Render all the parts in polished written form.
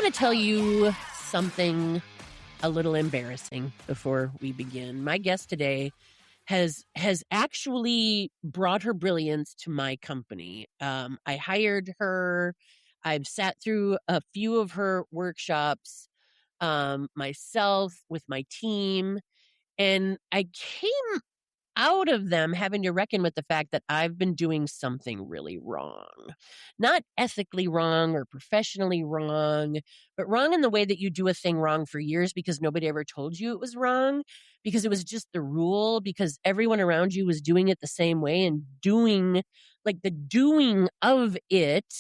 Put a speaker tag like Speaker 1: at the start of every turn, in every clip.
Speaker 1: want to tell you something a little embarrassing before we begin. My guest today has actually brought her brilliance to my company. I hired her. I've sat through a few of her workshops myself with my team, and I came out of them having to reckon with the fact that I've been doing something really wrong. Not ethically wrong or professionally wrong, but wrong in the way that you do a thing wrong for years because nobody ever told you it was wrong, because it was just the rule, because everyone around you was doing it the same way, and doing of it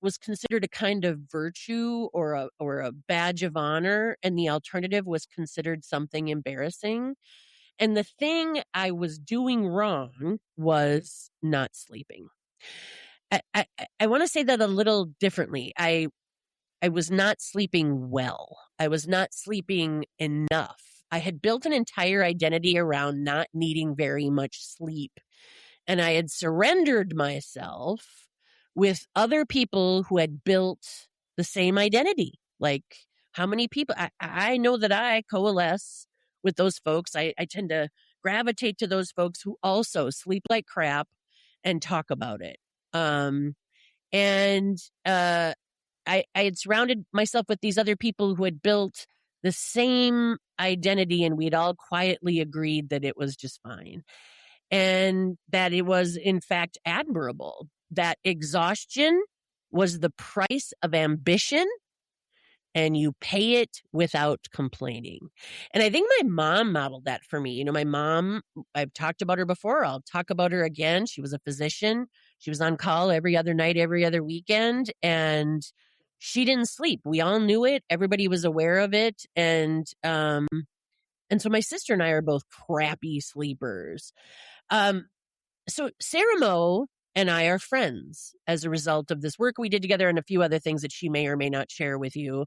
Speaker 1: was considered a kind of virtue or a badge of honor, and the alternative was considered something embarrassing. And the thing I was doing wrong was not sleeping. I want to say that a little differently. I was not sleeping well. I was not sleeping enough. I had built an entire identity around not needing very much sleep. And I had surrendered myself with other people who had built the same identity. Like, how many people? I know that I coalesce with those folks. I tend to gravitate to those folks who also sleep like crap and talk about it. I had surrounded myself with these other people who had built the same identity, and we'd all quietly agreed that it was just fine, and that it was, in fact, admirable, that exhaustion was the price of ambition, and you pay it without complaining. And I think my mom modeled that for me. You know, my mom, I've talked about her before. I'll talk about her again. She was a physician. She was on call every other night, every other weekend, and she didn't sleep. We all knew it. Everybody was aware of it. And so my sister and I are both crappy sleepers. So Sarah Moe and I are friends as a result of this work we did together and a few other things that she may or may not share with you.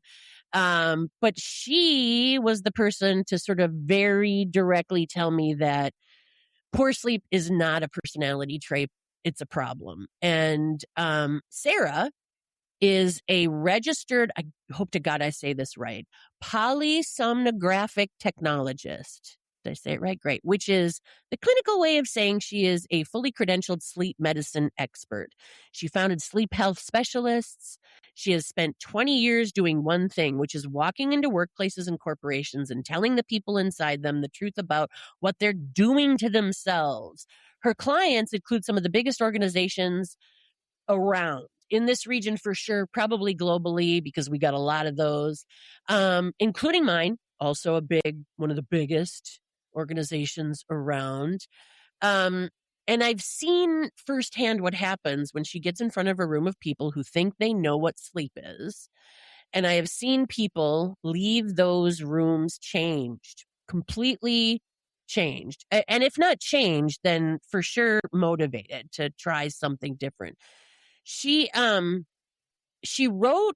Speaker 1: But she was the person to sort of very directly tell me that poor sleep is not a personality trait. It's a problem. And Sarah is a registered, I hope to God I say this right, polysomnographic technologist. Did I say it right? Great. Which is the clinical way of saying she is a fully credentialed sleep medicine expert. She founded Sleep Health Specialists. She has spent 20 years doing one thing, which is walking into workplaces and corporations and telling the people inside them the truth about what they're doing to themselves. Her clients include some of the biggest organizations around in this region for sure, probably globally, because we got a lot of those, including mine, also one of the biggest organizations around. And I've seen firsthand what happens when she gets in front of a room of people who think they know what sleep is. And I have seen people leave those rooms changed, completely changed. And if not changed, then for sure motivated to try something different. She wrote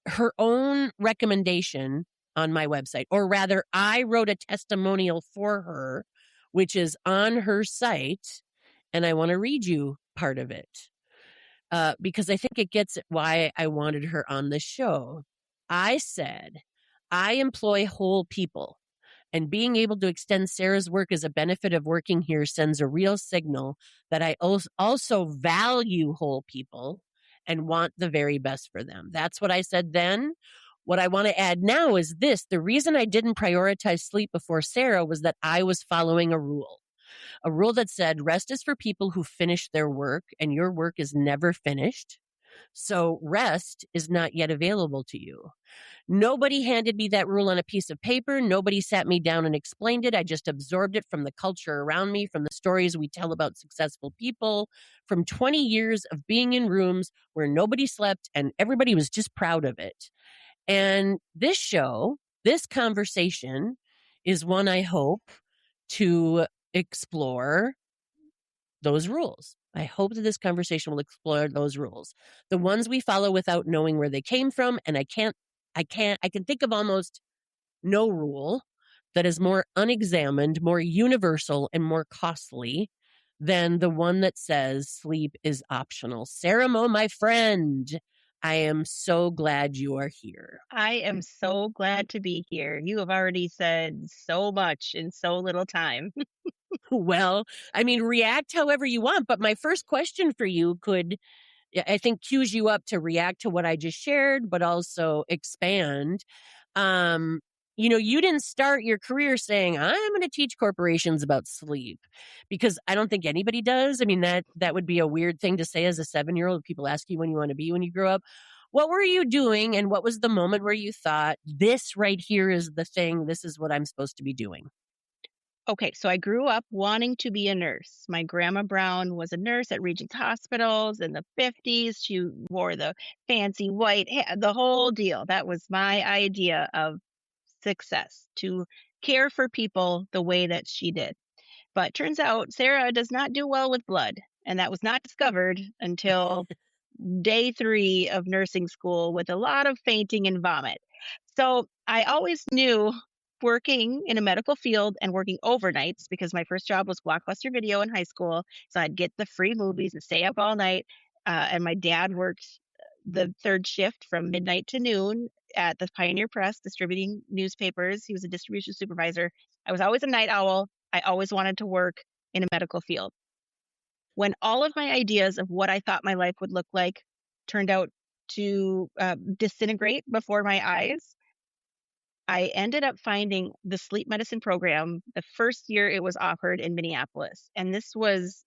Speaker 1: her own recommendation on my website, or rather, I wrote a testimonial for her, which is on her site, and I want to read you part of it because I think it gets at why I wanted her on the show. I said, I employ whole people. And being able to extend Sarah's work as a benefit of working here sends a real signal that I also value whole people and want the very best for them. That's what I said then. What I want to add now is this. The reason I didn't prioritize sleep before Sarah was that I was following a rule that said rest is for people who finish their work, and your work is never finished. So rest is not yet available to you. Nobody handed me that rule on a piece of paper. Nobody sat me down and explained it. I just absorbed it from the culture around me, from the stories we tell about successful people, from 20 years of being in rooms where nobody slept and everybody was just proud of it. And this show, this conversation is one I hope to explore those rules. I hope that this conversation will explore those rules, the ones we follow without knowing where they came from. And I can think of almost no rule that is more unexamined, more universal, and more costly than the one that says sleep is optional. Sarah Moe, my friend, I am so glad you are here.
Speaker 2: I am so glad to be here. You have already said so much in so little time.
Speaker 1: Well, I mean, react however you want, but my first question for you could, I think, cues you up to react to what I just shared, but also expand. Um, you didn't start your career saying, I'm going to teach corporations about sleep because I don't think anybody does. I mean, that would be a weird thing to say as a 7-year-old. People ask you when you want to be when you grow up. What were you doing? And what was the moment where you thought, this right here is the thing? This is what I'm supposed to be doing?
Speaker 2: Okay, so I grew up wanting to be a nurse. My grandma Brown was a nurse at Regent's Hospitals in the 50s. She wore the fancy white hair, the whole deal. That was my idea of success, to care for people the way that she did. But turns out Sarah does not do well with blood. And that was not discovered until day 3 of nursing school with a lot of fainting and vomit. So I always knew, working in a medical field and working overnights, because my first job was Blockbuster Video in high school. So I'd get the free movies and stay up all night. And my dad worked the third shift from midnight to noon at the Pioneer Press distributing newspapers. He was a distribution supervisor. I was always a night owl. I always wanted to work in a medical field. When all of my ideas of what I thought my life would look like turned out to disintegrate before my eyes, I ended up finding the sleep medicine program the first year it was offered in Minneapolis. And this was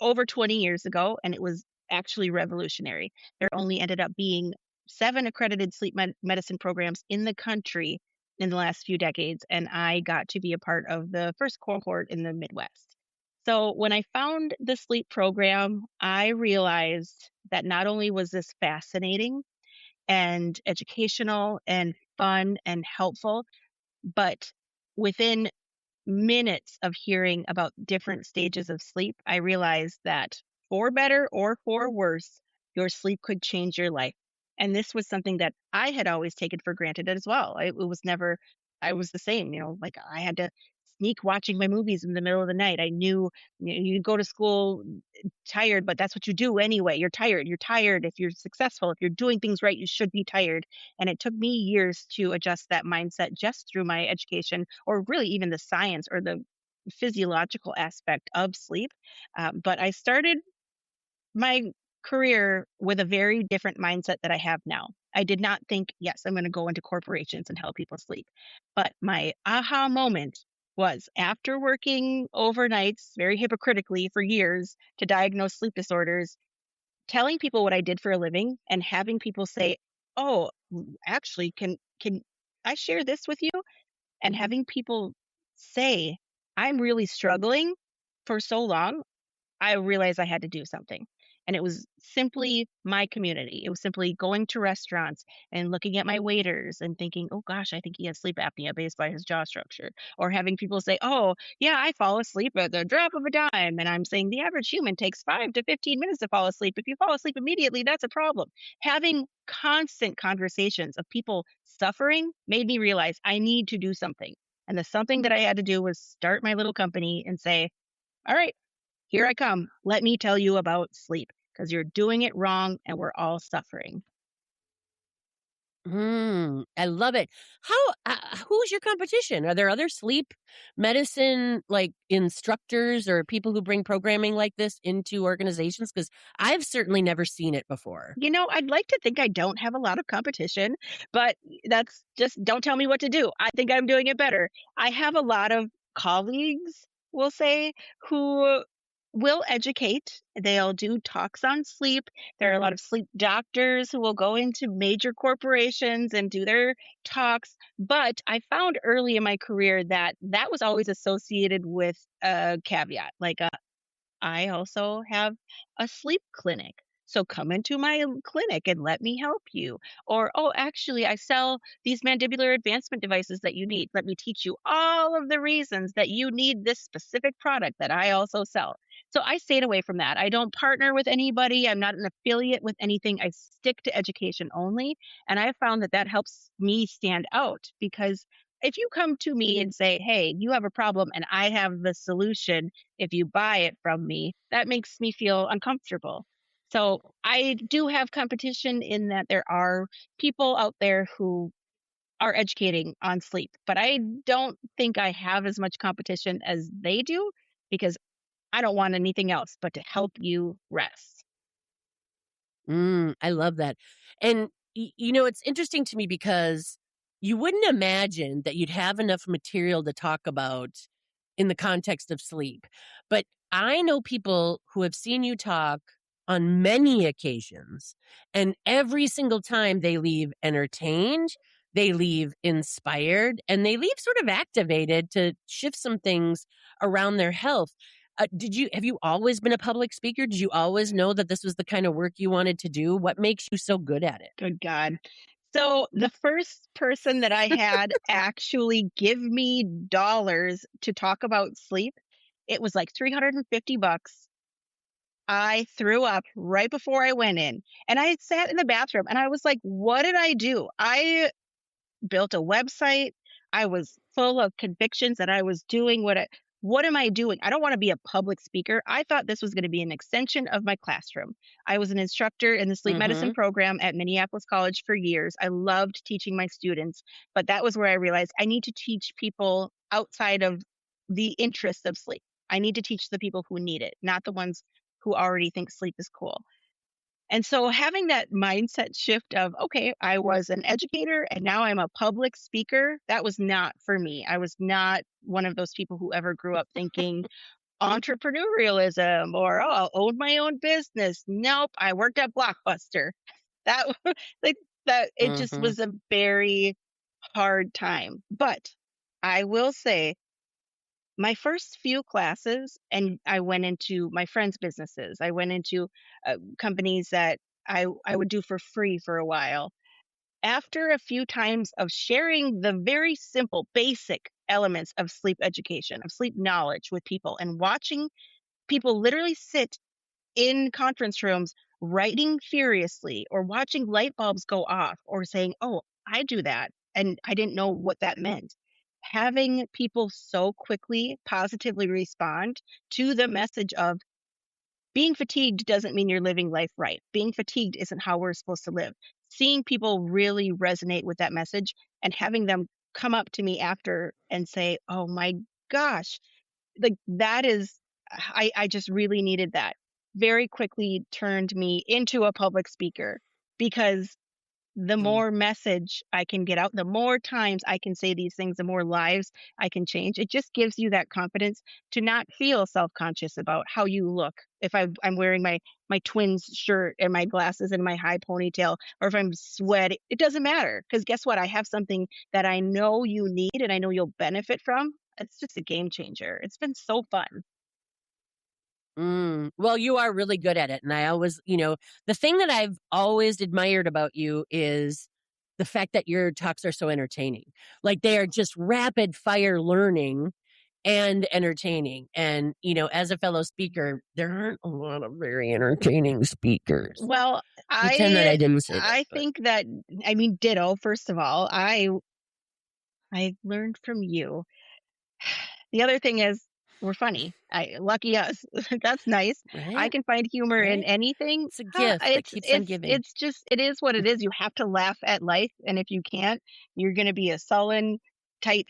Speaker 2: over 20 years ago, and it was actually revolutionary. There only ended up being 7 accredited sleep medicine programs in the country in the last few decades, and I got to be a part of the first cohort in the Midwest. So when I found the sleep program, I realized that not only was this fascinating and educational and fun and helpful, but within minutes of hearing about different stages of sleep, I realized that for better or for worse, your sleep could change your life. And this was something that I had always taken for granted as well. It was never, I was the same, like I had to sneak watching my movies in the middle of the night. I knew you go to school tired, but that's what you do anyway. You're tired. You're tired. If you're successful, if you're doing things right, you should be tired. And it took me years to adjust that mindset just through my education, or really even the science or the physiological aspect of sleep. But I started my career with a very different mindset that I have now. I did not think, yes, I'm going to go into corporations and help people sleep. But my aha moment was after working overnights very hypocritically for years to diagnose sleep disorders, telling people what I did for a living and having people say, "Oh, actually, can I share this with you?" And having people say, "I'm really struggling," for so long, I realized I had to do something. And it was simply my community. It was simply going to restaurants and looking at my waiters and thinking, oh gosh, I think he has sleep apnea based by his jaw structure. Or having people say, oh, yeah, I fall asleep at the drop of a dime. And I'm saying the average human takes 5 to 15 minutes to fall asleep. If you fall asleep immediately, that's a problem. Having constant conversations of people suffering made me realize I need to do something. And the something that I had to do was start my little company and say, all right, here I come. Let me tell you about sleep because you're doing it wrong and we're all suffering.
Speaker 1: I love it. Who's your competition? Are there other sleep medicine, like, instructors or people who bring programming like this into organizations? Because I've certainly never seen it before.
Speaker 2: I'd like to think I don't have a lot of competition, but that's just don't tell me what to do. I think I'm doing it better. I have a lot of colleagues, we'll say, who will educate. They'll do talks on sleep. There are a lot of sleep doctors who will go into major corporations and do their talks. But I found early in my career that that was always associated with a caveat, like I also have a sleep clinic. So come into my clinic and let me help you. Or, oh, actually, I sell these mandibular advancement devices that you need. Let me teach you all of the reasons that you need this specific product that I also sell. So I stayed away from that. I don't partner with anybody. I'm not an affiliate with anything. I stick to education only. And I found that that helps me stand out because if you come to me and say, hey, you have a problem and I have the solution, if you buy it from me, that makes me feel uncomfortable. So I do have competition in that there are people out there who are educating on sleep, but I don't think I have as much competition as they do because I don't want anything else but to help you rest.
Speaker 1: I love that. And it's interesting to me because you wouldn't imagine that you'd have enough material to talk about in the context of sleep. But I know people who have seen you talk on many occasions, and every single time they leave entertained, they leave inspired, and they leave sort of activated to shift some things around their health. Have you always been a public speaker? Did you always know that this was the kind of work you wanted to do? What makes you so good at it?
Speaker 2: Good God. So the first person that I had actually give me dollars to talk about sleep, it was like 350 bucks. I threw up right before I went in. And I sat in the bathroom and I was like, what did I do? I built a website. I was full of convictions that I was doing what am I doing? I don't want to be a public speaker. I thought this was going to be an extension of my classroom. I was an instructor in the sleep medicine
Speaker 1: Mhm.
Speaker 2: program at Minneapolis College for years. I loved teaching my students, but that was where I realized I need to teach people outside of the interest of sleep. I need to teach the people who need it, not the ones who already think sleep is cool. And so having that mindset shift of, okay, I was an educator and now I'm a public speaker, that was not for me. I was not one of those people who ever grew up thinking entrepreneurialism or, oh, I'll own my own business. Nope, I worked at Blockbuster. That like that it just
Speaker 1: Mhm.
Speaker 2: was a very hard time. But I will say my first few classes, and I went into my friends' businesses. I went into companies that I would do for free for a while. After a few times of sharing the very simple, basic elements of sleep education, of sleep knowledge with people, and watching people literally sit in conference rooms writing furiously or watching light bulbs go off or saying, "Oh, I do that." And I didn't know what that meant. Having people so quickly positively respond to the message of being fatigued doesn't mean you're living life right. Being fatigued isn't how we're supposed to live. Seeing people really resonate with that message and having them come up to me after and say, "Oh my gosh, like that is I just really needed that." Very quickly turned me into a public speaker because the
Speaker 1: Mm.
Speaker 2: more message I can get out, the more times I can say these things, the more lives I can change. It just gives you that confidence to not feel self-conscious about how you look. If I'm wearing my twins shirt and my glasses and my high ponytail, or if I'm sweaty, it doesn't matter because guess what? I have something that I know you need and I know you'll benefit from. It's just a game changer. It's been so fun.
Speaker 1: Well, you are really good at it, and I always the thing that I've always admired about you is the fact that your talks are so entertaining. Like, they are just rapid fire learning and entertaining, and, as a fellow speaker, there aren't a lot of very entertaining speakers.
Speaker 2: Well,
Speaker 1: Pretend that I
Speaker 2: I
Speaker 1: didn't say that,
Speaker 2: I
Speaker 1: but
Speaker 2: think that I mean ditto first of all. I learned from you. The other thing is we're funny. I lucky us. That's nice. I
Speaker 1: right?
Speaker 2: can find humor in
Speaker 1: Right?
Speaker 2: anything.
Speaker 1: It's a gift that keeps on giving.
Speaker 2: It's just it is what it is. You have to laugh at life, and if you can't, you're going to be a sullen, tight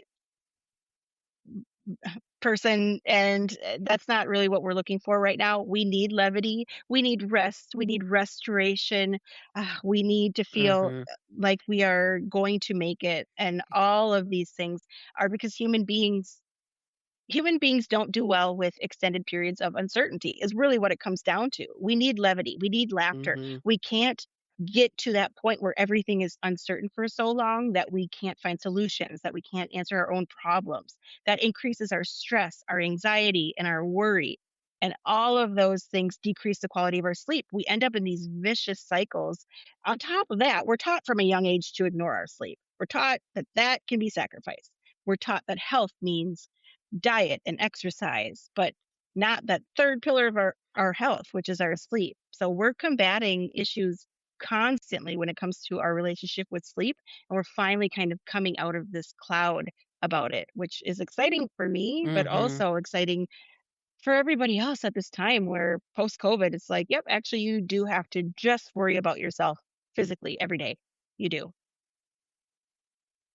Speaker 2: person, and that's not really what we're looking for right now. We need levity, we need rest, we need restoration, we need to feel
Speaker 1: Mhm.
Speaker 2: like we are going to make it, and all of these things are because human beings don't do well with extended periods of uncertainty is really what it comes down to. We need levity, we need laughter.
Speaker 1: Mhm.
Speaker 2: We can't get to that point where everything is uncertain for so long that we can't find solutions, that we can't answer our own problems. That increases our stress, our anxiety, and our worry. And all of those things decrease the quality of our sleep. We end up in these vicious cycles. On top of that, we're taught from a young age to ignore our sleep. We're taught that that can be sacrificed. We're taught that health means diet and exercise, but not that third pillar of our health, which is our sleep. So we're combating issues constantly when it comes to our relationship with sleep. And we're finally kind of coming out of this cloud about it, which is exciting for me, but
Speaker 1: Mhm.
Speaker 2: also exciting for everybody else at this time where post COVID, it's like, yep, actually, you do have to just worry about yourself physically every day. You do.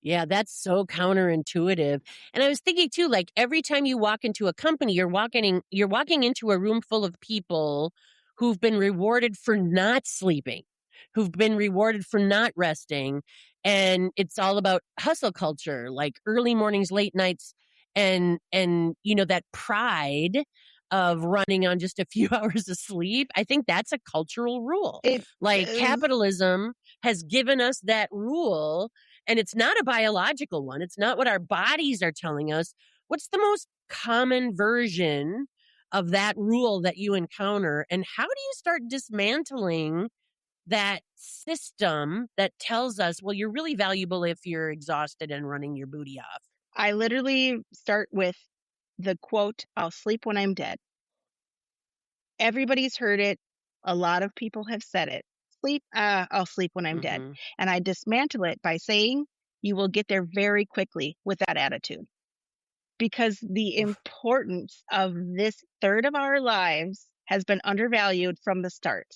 Speaker 1: Yeah, that's so counterintuitive. And I was thinking too, like every time you walk into a company, you're walking into a room full of people who've been rewarded for not sleeping, who've been rewarded for not resting. And it's all about hustle culture, like early mornings, late nights, and that pride of running on just a few hours of sleep. I think that's a cultural rule.
Speaker 2: It
Speaker 1: Like
Speaker 2: is.
Speaker 1: capitalism has given us that rule, and it's not a biological one. It's not what our bodies are telling us. What's the most common version of that rule that you encounter? And how do you start dismantling that system that tells us, well, you're really valuable if you're exhausted and running your booty off?
Speaker 2: I literally start with the quote, "I'll sleep when I'm dead." Everybody's heard it. A lot of people have said it. I'll sleep when I'm dead.
Speaker 1: Hmm.
Speaker 2: And I dismantle it by saying, you will get there very quickly with that attitude. Because the importance of this third of our lives has been undervalued from the start.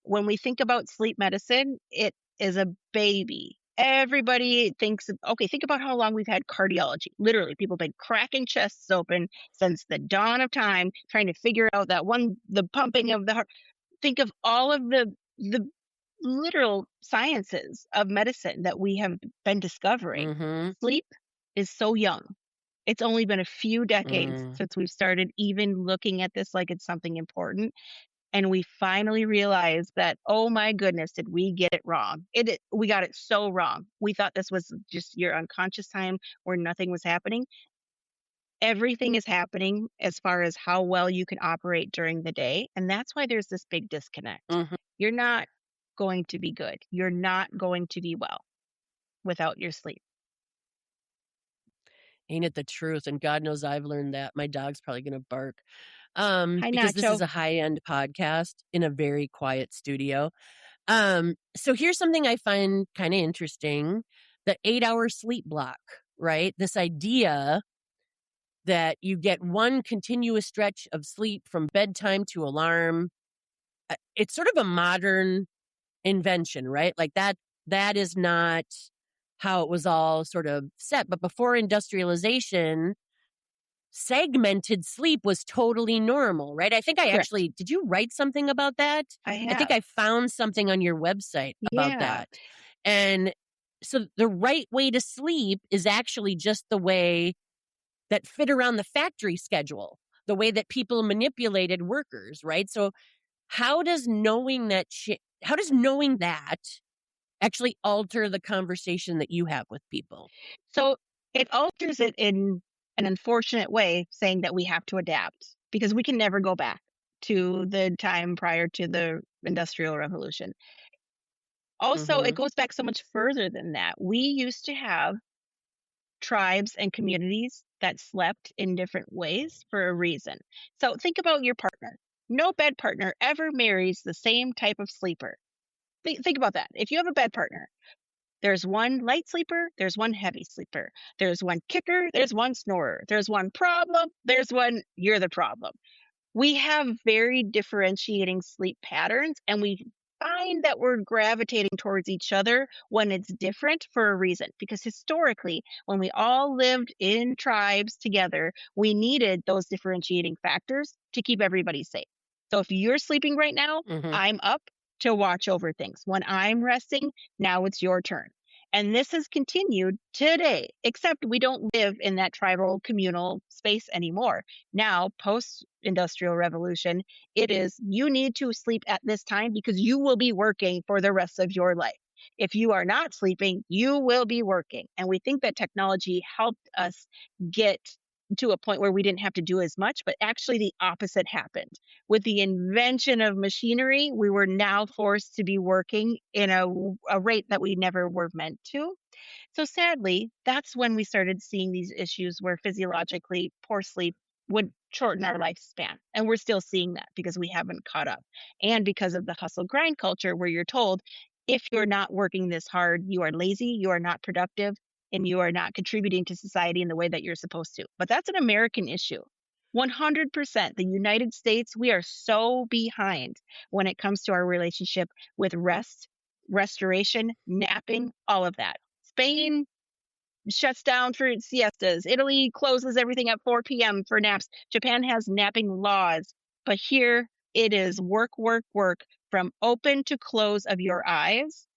Speaker 2: When we think about sleep medicine, it is a baby. Everybody thinks, okay, think about how long we've had cardiology. Literally, people have been cracking chests open since the dawn of time, trying to figure out the pumping of the heart. Think of all of the literal sciences of medicine that we have been discovering.
Speaker 1: Hmm.
Speaker 2: Sleep is so young. It's only been a few decades
Speaker 1: Mm.
Speaker 2: since we've started even looking at this like it's something important. And we finally realized that, oh my goodness, did we get it wrong? We got it so wrong. We thought this was just your unconscious time where nothing was happening. Everything is happening as far as how well you can operate during the day. And that's why there's this big disconnect.
Speaker 1: Hmm.
Speaker 2: You're not going to be good. You're not going to be well without your sleep.
Speaker 1: Ain't it the truth? And God knows I've learned that. My dog's probably going to bark.
Speaker 2: Hi,
Speaker 1: Because this is
Speaker 2: Nacho.
Speaker 1: a high-end podcast in a very quiet studio. So here's something I find kind of interesting: the 8-hour sleep block, right? This idea that you get one continuous stretch of sleep from bedtime to alarm. It's sort of a modern invention, right? Like that is not how it was all sort of set. But before industrialization, segmented sleep was totally normal, right? I think I
Speaker 2: Correct.
Speaker 1: actually did you write something about that?
Speaker 2: I
Speaker 1: I think
Speaker 2: have.
Speaker 1: I found something on your website about
Speaker 2: Yeah.
Speaker 1: that. And so the right way to sleep is actually just the way that fit around the factory schedule, the way that people manipulated workers, right? So how does knowing that actually alter the conversation that you have with people?
Speaker 2: So it alters it in an unfortunate way, saying that we have to adapt because we can never go back to the time prior to the Industrial Revolution. Also, it
Speaker 1: Mhm.
Speaker 2: goes back so much further than that. We used to have tribes and communities that slept in different ways for a reason. So think about your partner. No bed partner ever marries the same type of sleeper. Think about that. If you have a bed partner, there's one light sleeper, there's one heavy sleeper. There's one kicker, there's one snorer. There's one problem, there's one you're the problem. We have very differentiating sleep patterns, and we find that we're gravitating towards each other when it's different for a reason. Because historically, when we all lived in tribes together, we needed those differentiating factors to keep everybody safe. So if you're sleeping right now,
Speaker 1: Mhm.
Speaker 2: I'm up to watch over things. When I'm resting, now it's your turn. And this has continued today, except we don't live in that tribal communal space anymore. Now, post industrial revolution, it is you need to sleep at this time because you will be working for the rest of your life. If you are not sleeping, you will be working. And we think that technology helped us get to a point where we didn't have to do as much, but actually the opposite happened. With the invention of machinery, we were now forced to be working in a rate that we never were meant to. So sadly, that's when we started seeing these issues where physiologically poor sleep would shorten our lifespan. And we're still seeing that because we haven't caught up. And because of the hustle grind culture where you're told if you're not working this hard, you are lazy, you are not productive, and you are not contributing to society in the way that you're supposed to. But that's an American issue. 100%. The United States, we are so behind when it comes to our relationship with rest, restoration, napping, all of that. Spain shuts down for siestas. Italy closes everything at 4 p.m. for naps. Japan has napping laws. But here it is work, work, work from open to close of your eyes,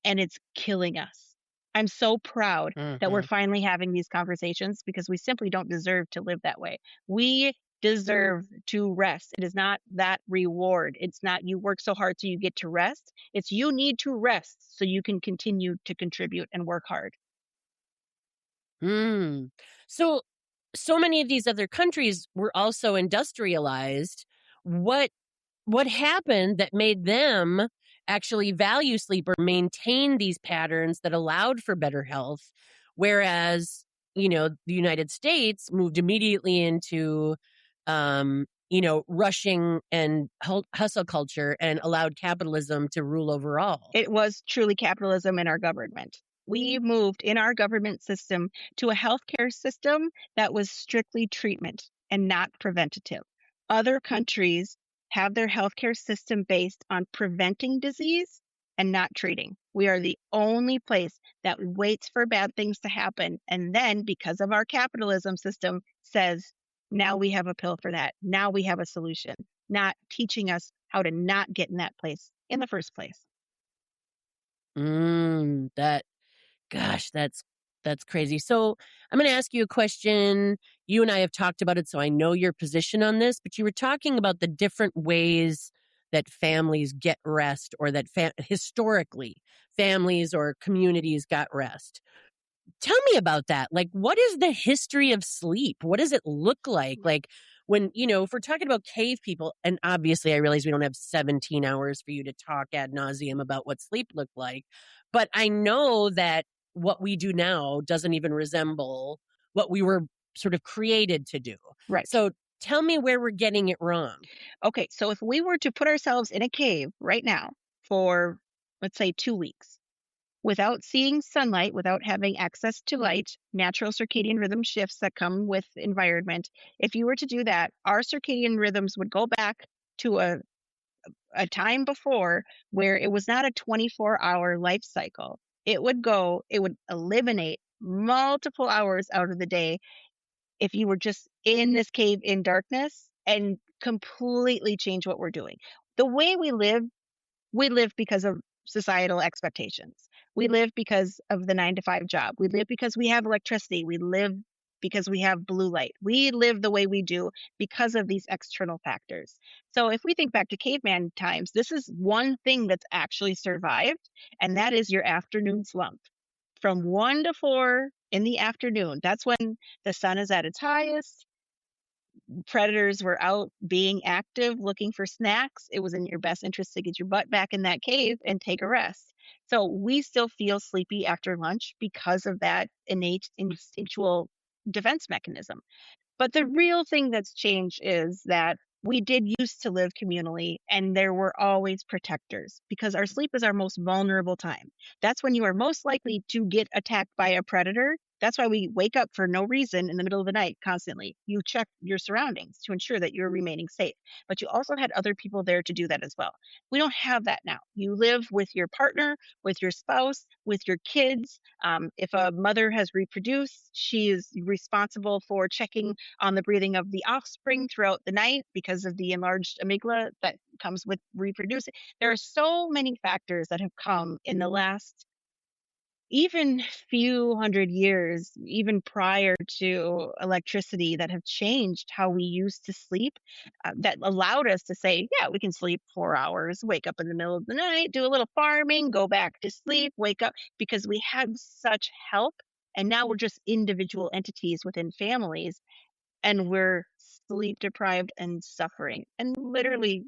Speaker 2: and it's killing us. I'm so proud that we're
Speaker 1: Hmm.
Speaker 2: finally having these conversations because we simply don't deserve to live that way. We deserve to rest. It is not that reward. It's not you work so hard so you get to rest. It's you need to rest so you can continue to contribute and work hard.
Speaker 1: Mm. So, so many of these other countries were also industrialized. What what happened that made them actually value sleep or maintain these patterns that allowed for better health, whereas the United States moved immediately into rushing and hustle culture and allowed capitalism to rule over all.
Speaker 2: It was truly capitalism in our government. We moved in our government system to a healthcare system that was strictly treatment and not preventative. Other countries have their healthcare system based on preventing disease and not treating. We are the only place that waits for bad things to happen. And then, because of our capitalism system, says, now we have a pill for that. Now we have a solution, not teaching us how to not get in that place in the first place.
Speaker 1: That Gosh, that's crazy. So, I'm gonna ask you a question. You and I have talked about it, so I know your position on this, but you were talking about the different ways that families get rest or that historically families or communities got rest. Tell me about that. Like, what is the history of sleep? What does it look like? Like, if we're talking about cave people, and obviously I realize we don't have 17 hours for you to talk ad nauseum about what sleep looked like, but I know that what we do now doesn't even resemble what we were sort of created to do.
Speaker 2: Right.
Speaker 1: So tell me where we're getting it wrong.
Speaker 2: Okay. So if we were to put ourselves in a cave right now for, let's say, 2 weeks without seeing sunlight, without having access to light, natural circadian rhythm shifts that come with environment, if you were to do that, our circadian rhythms would go back to a time before where it was not a 24-hour life cycle. It would eliminate multiple hours out of the day if you were just in this cave in darkness and completely change what we're doing. The way we live because of societal expectations. We live because of the 9 to 5 job. We live because we have electricity. We live because we have blue light. We live the way we do because of these external factors. So if we think back to caveman times, this is one thing that's actually survived, and that is your afternoon slump. From 1 to 4 in the afternoon, that's when the sun is at its highest. Predators were out being active, looking for snacks. It was in your best interest to get your butt back in that cave and take a rest. So we still feel sleepy after lunch because of that innate instinctual defense mechanism. But the real thing that's changed is that we did used to live communally and there were always protectors because our sleep is our most vulnerable time. That's when you are most likely to get attacked by a predator. That's why we wake up for no reason in the middle of the night constantly. You check your surroundings to ensure that you're remaining safe. But you also had other people there to do that as well. We don't have that now. You live with your partner, with your spouse, with your kids. If a mother has reproduced, she is responsible for checking on the breathing of the offspring throughout the night because of the enlarged amygdala that comes with reproducing. There are so many factors that have come in the last even few hundred years, even prior to electricity, that have changed how we used to sleep, that allowed us to say, yeah, we can sleep 4 hours, wake up in the middle of the night, do a little farming, go back to sleep, wake up, because we had such help. And now we're just individual entities within families and we're sleep deprived and suffering. And literally,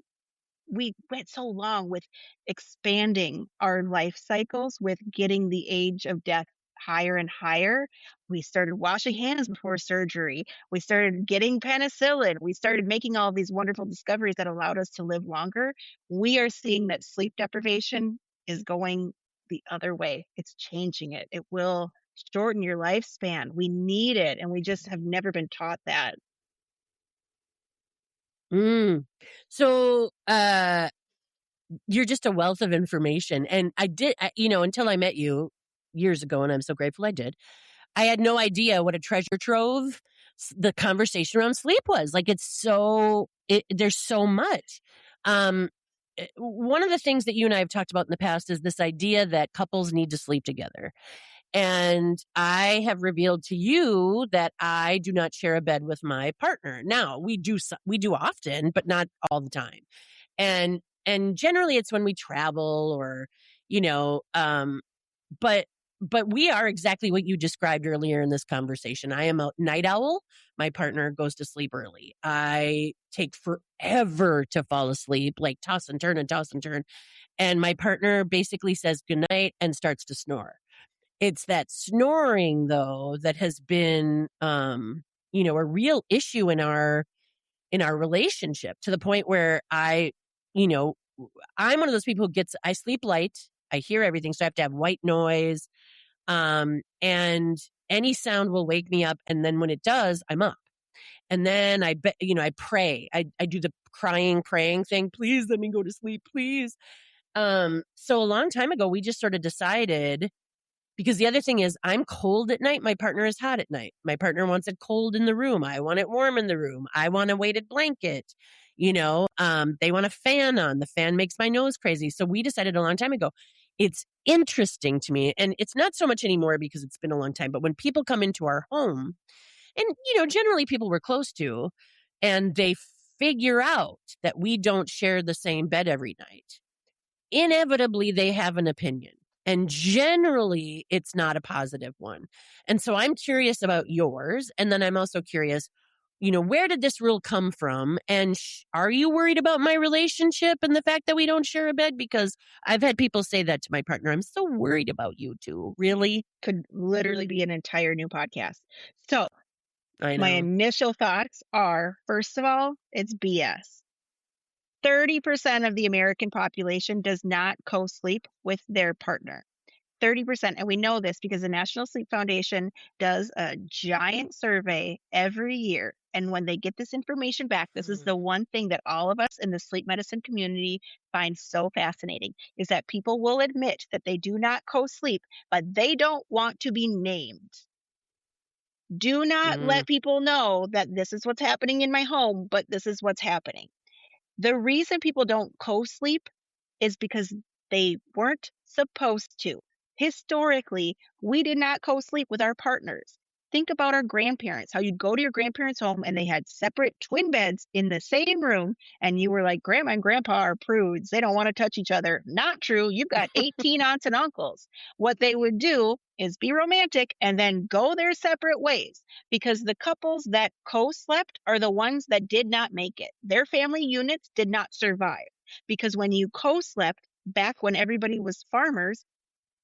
Speaker 2: we went so long with expanding our life cycles, with getting the age of death higher and higher. We started washing hands before surgery. We started getting penicillin. We started making all these wonderful discoveries that allowed us to live longer. We are seeing that sleep deprivation is going the other way. It's changing it. It will shorten your lifespan. We need it, and we just have never been taught that.
Speaker 1: Mm. So, you're just a wealth of information, and until I met you years ago, and I'm so grateful I did, I had no idea what a treasure trove the conversation around sleep was. Like, there's so much. Um, One of the things that you and I have talked about in the past is this idea that couples need to sleep together. And I have revealed to you that I do not share a bed with my partner. Now, we do often, but not all the time. And generally it's when we travel or, you know, but we are exactly what you described earlier in this conversation. I am a night owl. My partner goes to sleep early. I take forever to fall asleep, like toss and turn and toss and turn. And my partner basically says goodnight and starts to snore. It's that snoring though that has been a real issue in our relationship, to the point where you know, I'm one of those people I sleep light. I hear everything. So I have to have white noise. And any sound will wake me up. And then when it does, I'm up. And then I pray. I do the crying, praying thing. Please let me go to sleep, please. So a long time ago, we just sort of decided, because the other thing is, I'm cold at night. My partner is hot at night. My partner wants it cold in the room. I want it warm in the room. I want a weighted blanket. They want a fan on. The fan makes my nose crazy. So we decided a long time ago. It's interesting to me, and it's not so much anymore because it's been a long time, but when people come into our home, and, generally people we're close to, and they figure out that we don't share the same bed every night, inevitably they have an opinion. And generally, it's not a positive one. And so I'm curious about yours. And then I'm also curious, where did this rule come from? And are you worried about my relationship and the fact that we don't share a bed? Because I've had people say that to my partner. I'm so worried about you two. Really?
Speaker 2: Could literally be an entire new podcast. So
Speaker 1: I
Speaker 2: my
Speaker 1: know.
Speaker 2: initial thoughts are, first of all, it's BS. 30% of the American population does not co-sleep with their partner. 30%. And we know this because the National Sleep Foundation does a giant survey every year. And when they get this information back, this is
Speaker 1: Mm,
Speaker 2: the one thing that all of us in the sleep medicine community find so fascinating, is that people will admit that they do not co-sleep, but they don't want to be named. Do not
Speaker 1: mm,
Speaker 2: let people know that this is what's happening in my home, but this is what's happening. The reason people don't co-sleep is because they weren't supposed to. Historically, we did not co-sleep with our partners. Think about our grandparents, how you'd go to your grandparents' home and they had separate twin beds in the same room, and you were like, Grandma and Grandpa are prudes. They don't want to touch each other. Not true. You've got 18 aunts and uncles. What they would do is be romantic and then go their separate ways, because the couples that co-slept are the ones that did not make it. Their family units did not survive, because when you co-slept back when everybody was farmers,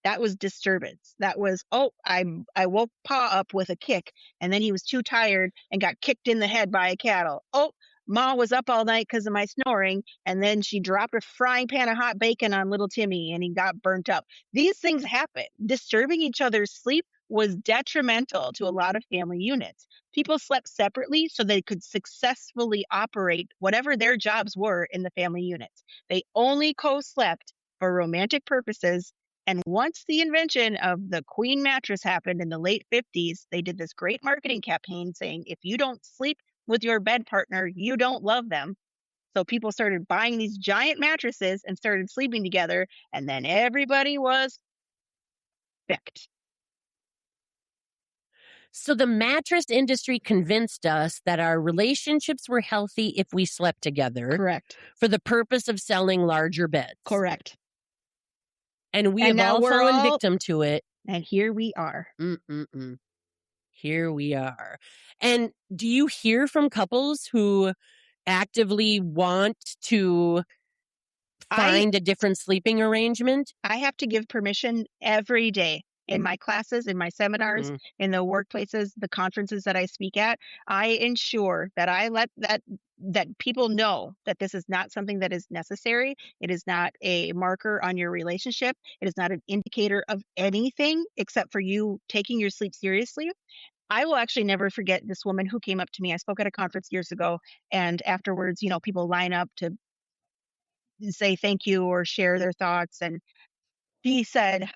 Speaker 2: that was disturbance. That was, oh, I woke Pa up with a kick, and then he was too tired and got kicked in the head by a cattle. Oh, Ma was up all night because of my snoring, and then she dropped a frying pan of hot bacon on little Timmy, and he got burnt up. These things happen. Disturbing each other's sleep was detrimental to a lot of family units. People slept separately so they could successfully operate whatever their jobs were in the family units. They only co-slept for romantic purposes. And once the invention of the queen mattress happened in the late 50s, they did this great marketing campaign saying, if you don't sleep with your bed partner, you don't love them. So people started buying these giant mattresses and started sleeping together, and then everybody was picked.
Speaker 1: So the mattress industry convinced us that our relationships were healthy if we slept together
Speaker 2: Correct.
Speaker 1: for the purpose of selling larger beds.
Speaker 2: Correct.
Speaker 1: And we
Speaker 2: And
Speaker 1: have
Speaker 2: now
Speaker 1: all
Speaker 2: we're
Speaker 1: fallen
Speaker 2: all,
Speaker 1: victim to it.
Speaker 2: and here we are.
Speaker 1: Mm-mm-mm. Here we are. And do you hear from couples who actively want to
Speaker 2: I
Speaker 1: find a different sleeping arrangement?
Speaker 2: I have to give permission every day in my classes, in my seminars,
Speaker 1: Mm.
Speaker 2: in the workplaces, the conferences that I speak at. I ensure that I let that people know that this is not something that is necessary. It is not a marker on your relationship. It is not an indicator of anything except for you taking your sleep seriously. I will actually never forget this woman who came up to me. I spoke at a conference years ago, and afterwards, people line up to say thank you or share their thoughts. And she said,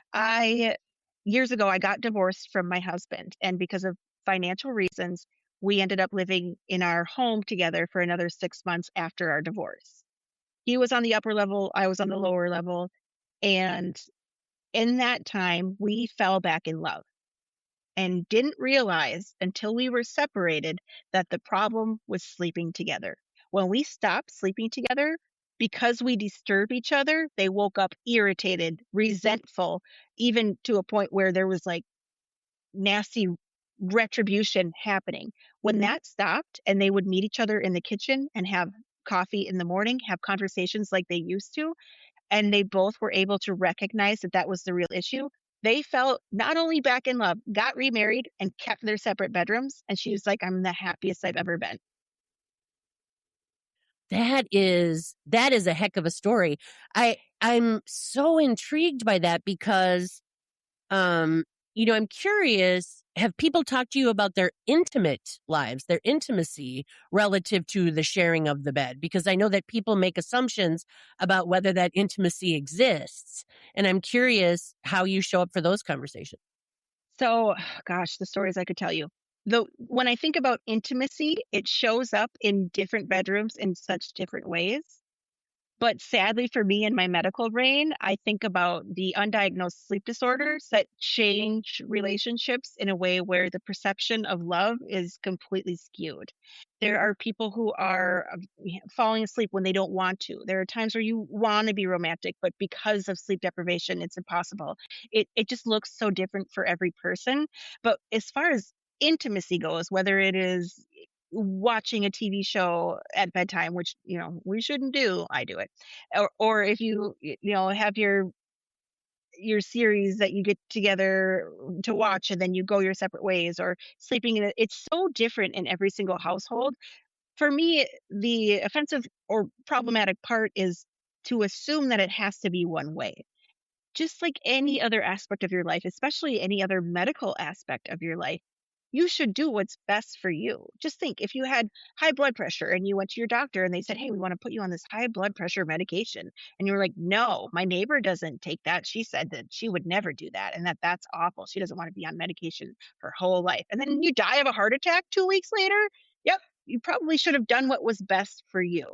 Speaker 2: years ago, I got divorced from my husband. And because of financial reasons, we ended up living in our home together for another 6 months after our divorce. He was on the upper level, I was on the lower level. And in that time, we fell back in love and didn't realize until we were separated that the problem was sleeping together. When we stopped sleeping together, because we disturb each other, they woke up irritated, resentful, even to a point where there was like nasty retribution happening. When that stopped and they would meet each other in the kitchen and have coffee in the morning, have conversations like they used to, and they both were able to recognize that that was the real issue. They felt not only back in love, got remarried, and kept their separate bedrooms. And she was like, I'm the happiest I've ever been.
Speaker 1: That is a heck of a story. I'm so intrigued by that because um I'm curious, have people talked to you about their intimate lives, their intimacy relative to the sharing of the bed? Because I know that people make assumptions about whether that intimacy exists, and I'm curious how you show up for those conversations.
Speaker 2: So, gosh, the stories I could tell you. Though when I think about intimacy, it shows up in different bedrooms in such different ways. But sadly for me in my medical brain, I think about the undiagnosed sleep disorders that change relationships in a way where the perception of love is completely skewed. There are people who are falling asleep when they don't want to. There are times where you want to be romantic, but because of sleep deprivation, it's impossible. It just looks so different for every person. But as far as intimacy goes, whether it is watching a TV show at bedtime, which, we shouldn't do. I do it. Or if have your series that you get together to watch and then you go your separate ways or sleeping in it. It's so different in every single household. For me, the offensive or problematic part is to assume that it has to be one way. Just like any other aspect of your life, especially any other medical aspect of your life, you should do what's best for you. Just think if you had high blood pressure and you went to your doctor and they said, "Hey, we want to put you on this high blood pressure medication." And you were like, "No, my neighbor doesn't take that. She said that she would never do that and that's awful. She doesn't want to be on medication her whole life." And then you die of a heart attack 2 weeks later. Yep, you probably should have done what was best for you.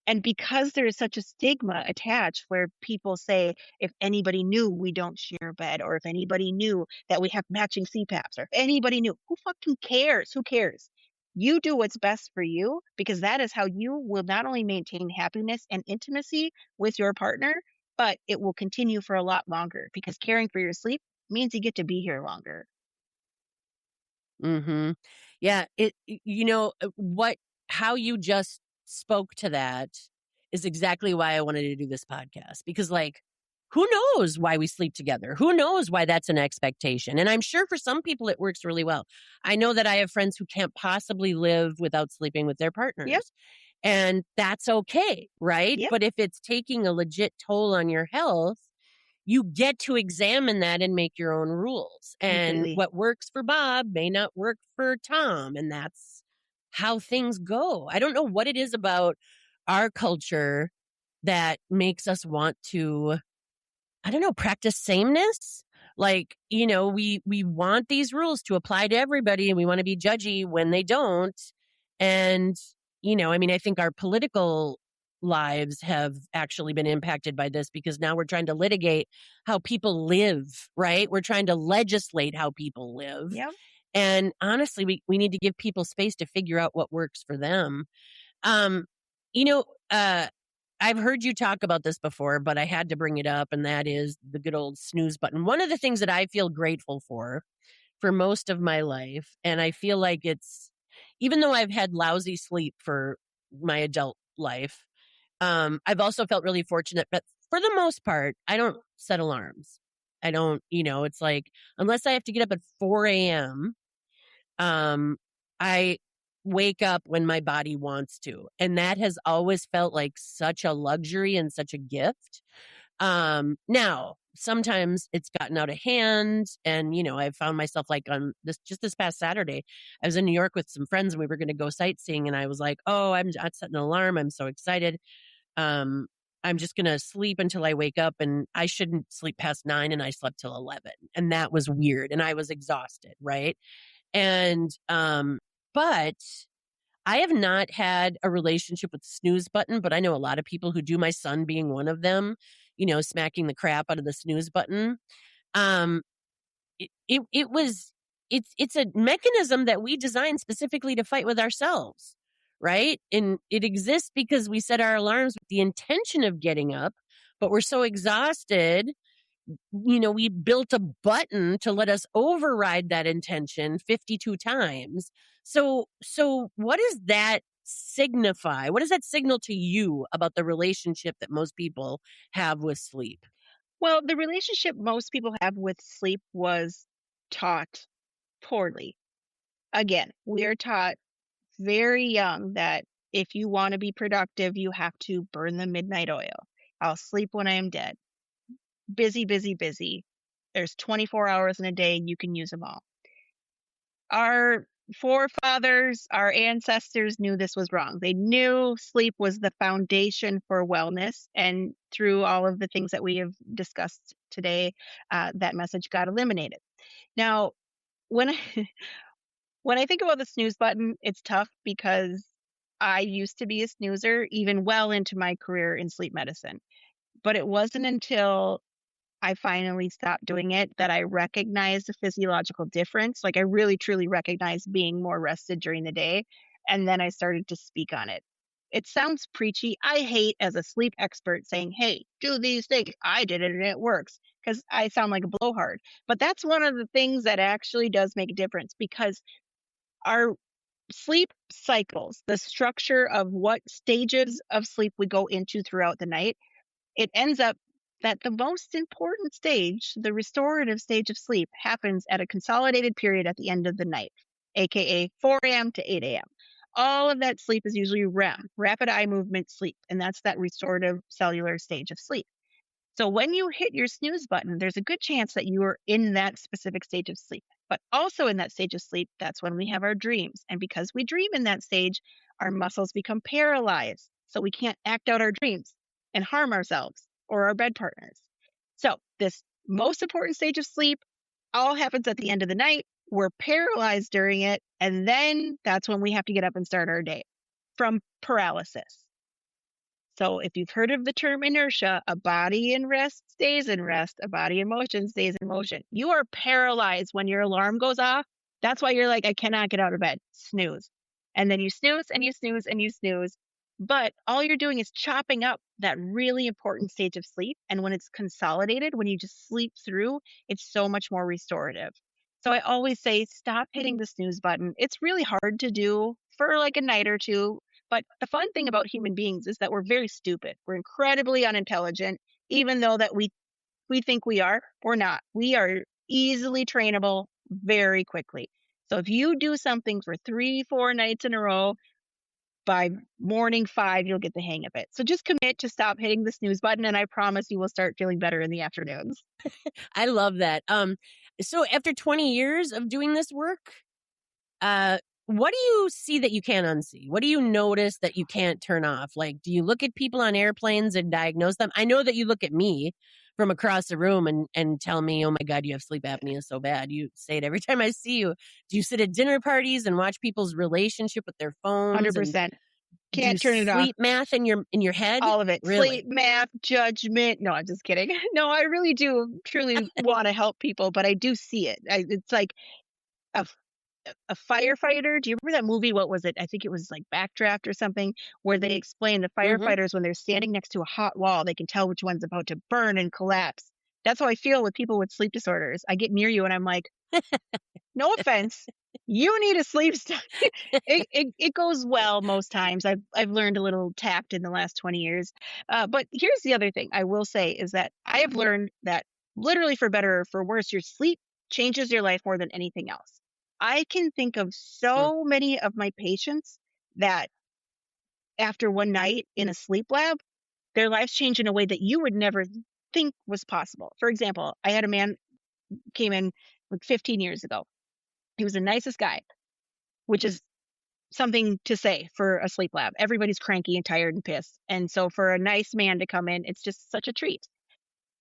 Speaker 2: And because there is such a stigma attached where people say, if anybody knew we don't share a bed, or if anybody knew that we have matching CPAPs, or if anybody knew, who fucking cares? Who cares? You do what's best for you because that is how you will not only maintain happiness and intimacy with your partner, but it will continue for a lot longer because caring for your sleep means you get to be here longer.
Speaker 1: Mhm. Yeah, what how you just spoke to that is exactly why I wanted to do this podcast because, like, who knows why we sleep together? Who knows why that's an expectation? And I'm sure for some people it works really well. I know that I have friends who can't possibly live without sleeping with their
Speaker 2: Yep.
Speaker 1: partners, and that's okay, right?
Speaker 2: Yep.
Speaker 1: But if it's taking a legit toll on your health, you get to examine that and make your own rules. And
Speaker 2: Completely.
Speaker 1: what works for Bob may not work for Tom. And that's how things go. I don't know what it is about our culture that makes us want to, I don't know, practice sameness. Like, we want these rules to apply to everybody and we want to be judgy when they don't. And, I think our political lives have actually been impacted by this because now we're trying to litigate how people live, right? We're trying to legislate how people live.
Speaker 2: Yep.
Speaker 1: And honestly, we need to give people space to figure out what works for them. Um, you know, uh, I've heard you talk about this before, but I had to bring it up, and that is the good old snooze button. One of the things that I feel grateful for most of my life, and I feel like even though I've had lousy sleep for my adult life, I've also felt really fortunate, but for the most part, I don't set alarms. I don't, it's like, unless I have to get up at 4 a.m., um, I wake up when my body wants to. And that has always felt like such a luxury and such a gift. Now, sometimes it's gotten out of hand, and I found myself like on this past Saturday, I was in New York with some friends and we were going to go sightseeing, and I was like, "Oh, I'm setting an alarm. I'm so excited. Um, I'm just going to sleep until I wake up, and I shouldn't sleep past 9, and I slept till 11, and that was weird, and I was exhausted, right? And but I have not had a relationship with the snooze button, but I know a lot of people who do, my son being one of them, smacking the crap out of the snooze button. Um, it was, it's a mechanism that we designed specifically to fight with ourselves, right? And it exists because we set our alarms with the intention of getting up, but we're so exhausted, we built a button to let us override that intention 52 times. So what does that signify? What does that signal to you about the relationship that most people have with sleep?
Speaker 2: Well, the relationship most people have with sleep was taught poorly. Again, we are taught very young that if you want to be productive, you have to burn the midnight oil. I'll sleep when I am dead. Busy, busy, busy. There's 24 hours in a day, you can use them all. Our forefathers, our ancestors knew this was wrong. They knew sleep was the foundation for wellness. And through all of the things that we have discussed today, that message got eliminated. Now, when I, when I think about the snooze button, it's tough because I used to be a snoozer even well into my career in sleep medicine. But it wasn't until I finally stopped doing it that I recognized the physiological difference. Like I really truly recognized being more rested during the day. And then I started to speak on it. It sounds preachy. I hate as a sleep expert saying, hey, do these things. I did it and it works because I sound like a blowhard. But that's one of the things that actually does make a difference because our sleep cycles, the structure of what stages of sleep we go into throughout the night, it ends up that the most important stage, the restorative stage of sleep, happens at a consolidated period at the end of the night, aka 4 a.m. to 8 a.m. All of that sleep is usually REM, rapid eye movement sleep, and that's that restorative cellular stage of sleep. So when you hit your snooze button, there's a good chance that you are in that specific stage of sleep. But also in that stage of sleep, that's when we have our dreams. And because we dream in that stage, our muscles become paralyzed. So we can't act out our dreams and harm ourselves or our bed partners. So this most important stage of sleep all happens at the end of the night. We're paralyzed during it. And then that's when we have to get up and start our day from paralysis. So if you've heard of the term inertia, a body in rest stays in rest, a body in motion stays in motion. You are paralyzed when your alarm goes off. That's why you're like, I cannot get out of bed. Snooze. And then you snooze and you snooze and you snooze. But all you're doing is chopping up that really important stage of sleep. And when it's consolidated, when you just sleep through, it's so much more restorative. So I always say, stop hitting the snooze button. It's really hard to do for like a night or two, but the fun thing about human beings is that we're very stupid. We're incredibly unintelligent, even though that we think we are. We're not. We are easily trainable very quickly. So if you do something for 3, 4 nights in a row, by morning 5, you'll get the hang of it. So just commit to stop hitting the snooze button, and I promise you will start feeling better in the afternoons.
Speaker 1: I love that. So after 20 years of doing this work, what do you see that you can't unsee? What do you notice that you can't turn off? Like, do you look at people on airplanes and diagnose them? I know that you look at me from across the room and tell me, oh my God, you have sleep apnea so bad. You say it every time I see you. Do you sit at dinner parties and watch people's relationship with their phones and
Speaker 2: 100%.
Speaker 1: do
Speaker 2: Can't turn it off.
Speaker 1: sleep math in your head?
Speaker 2: All of it.
Speaker 1: Really?
Speaker 2: Sleep, math, judgment. No, I'm just kidding. No, I really do truly want to help people, but I do see it. It's like a a firefighter. Do you remember that movie? What was it? I think it was like Backdraft or something, where they explain the
Speaker 1: Hmm.
Speaker 2: firefighters when they're standing next to a hot wall, they can tell which one's about to burn and collapse. That's how I feel with people with sleep disorders. I get near you and I'm like, no offense, you need a sleep study. It goes well most times. I've learned a little tact in the last 20 years. But here's the other thing I will say is that I have learned that literally for better or for worse, your sleep changes your life more than anything else. I can think of so many of my patients that after one night in a sleep lab, their lives change in a way that you would never think was possible. For example, I had a man came in like 15 years ago. He was the nicest guy, which is something to say for a sleep lab. Everybody's cranky and tired and pissed. And so for a nice man to come in, it's just such a treat.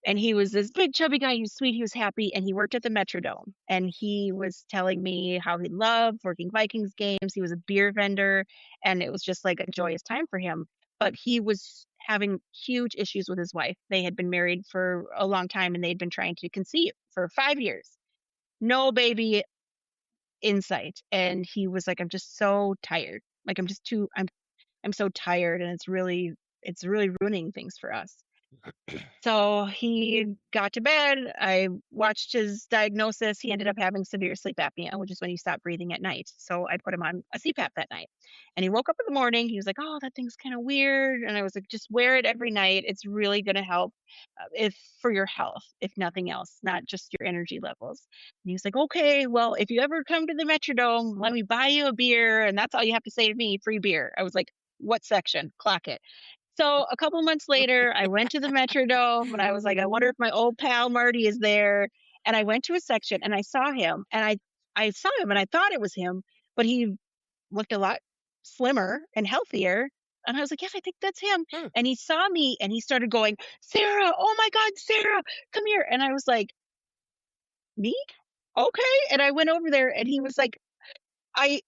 Speaker 2: And he was this big chubby guy. He was sweet. He was happy. And he worked at the Metrodome. And he was telling me how he loved working Vikings games. He was a beer vendor. And it was just like a joyous time for him. But he was having huge issues with his wife. They had been married for a long time and they'd been trying to conceive for 5 years. No baby in sight. And he was like, I'm just so tired. Like I'm so tired and it's really ruining things for us. So he got to bed. I watched his diagnosis. He ended up having severe sleep apnea, which is when you stop breathing at night. So I put him on a CPAP that night. And he woke up in the morning. He was like, "Oh, that thing's kind of weird." And I was like, "Just wear it every night. It's really going to help if for your health, if nothing else, not just your energy levels." And he was like, "Okay, well, if you ever come to the Metrodome, let me buy you a beer. And that's all you have to say to me, free beer." I was like, "What section? Clock it." So a couple months later, I went to the Metrodome and I was like, I wonder if my old pal Marty is there. And I went to a section and I saw him and I saw him and I thought it was him, but he looked a lot slimmer and healthier. And I was like, yes, I think that's him.
Speaker 1: Hmm.
Speaker 2: And he saw me and he started going, "Sarah, oh my God, Sarah, come here." And I was like, "Me? Okay." And I went over there and he was like, I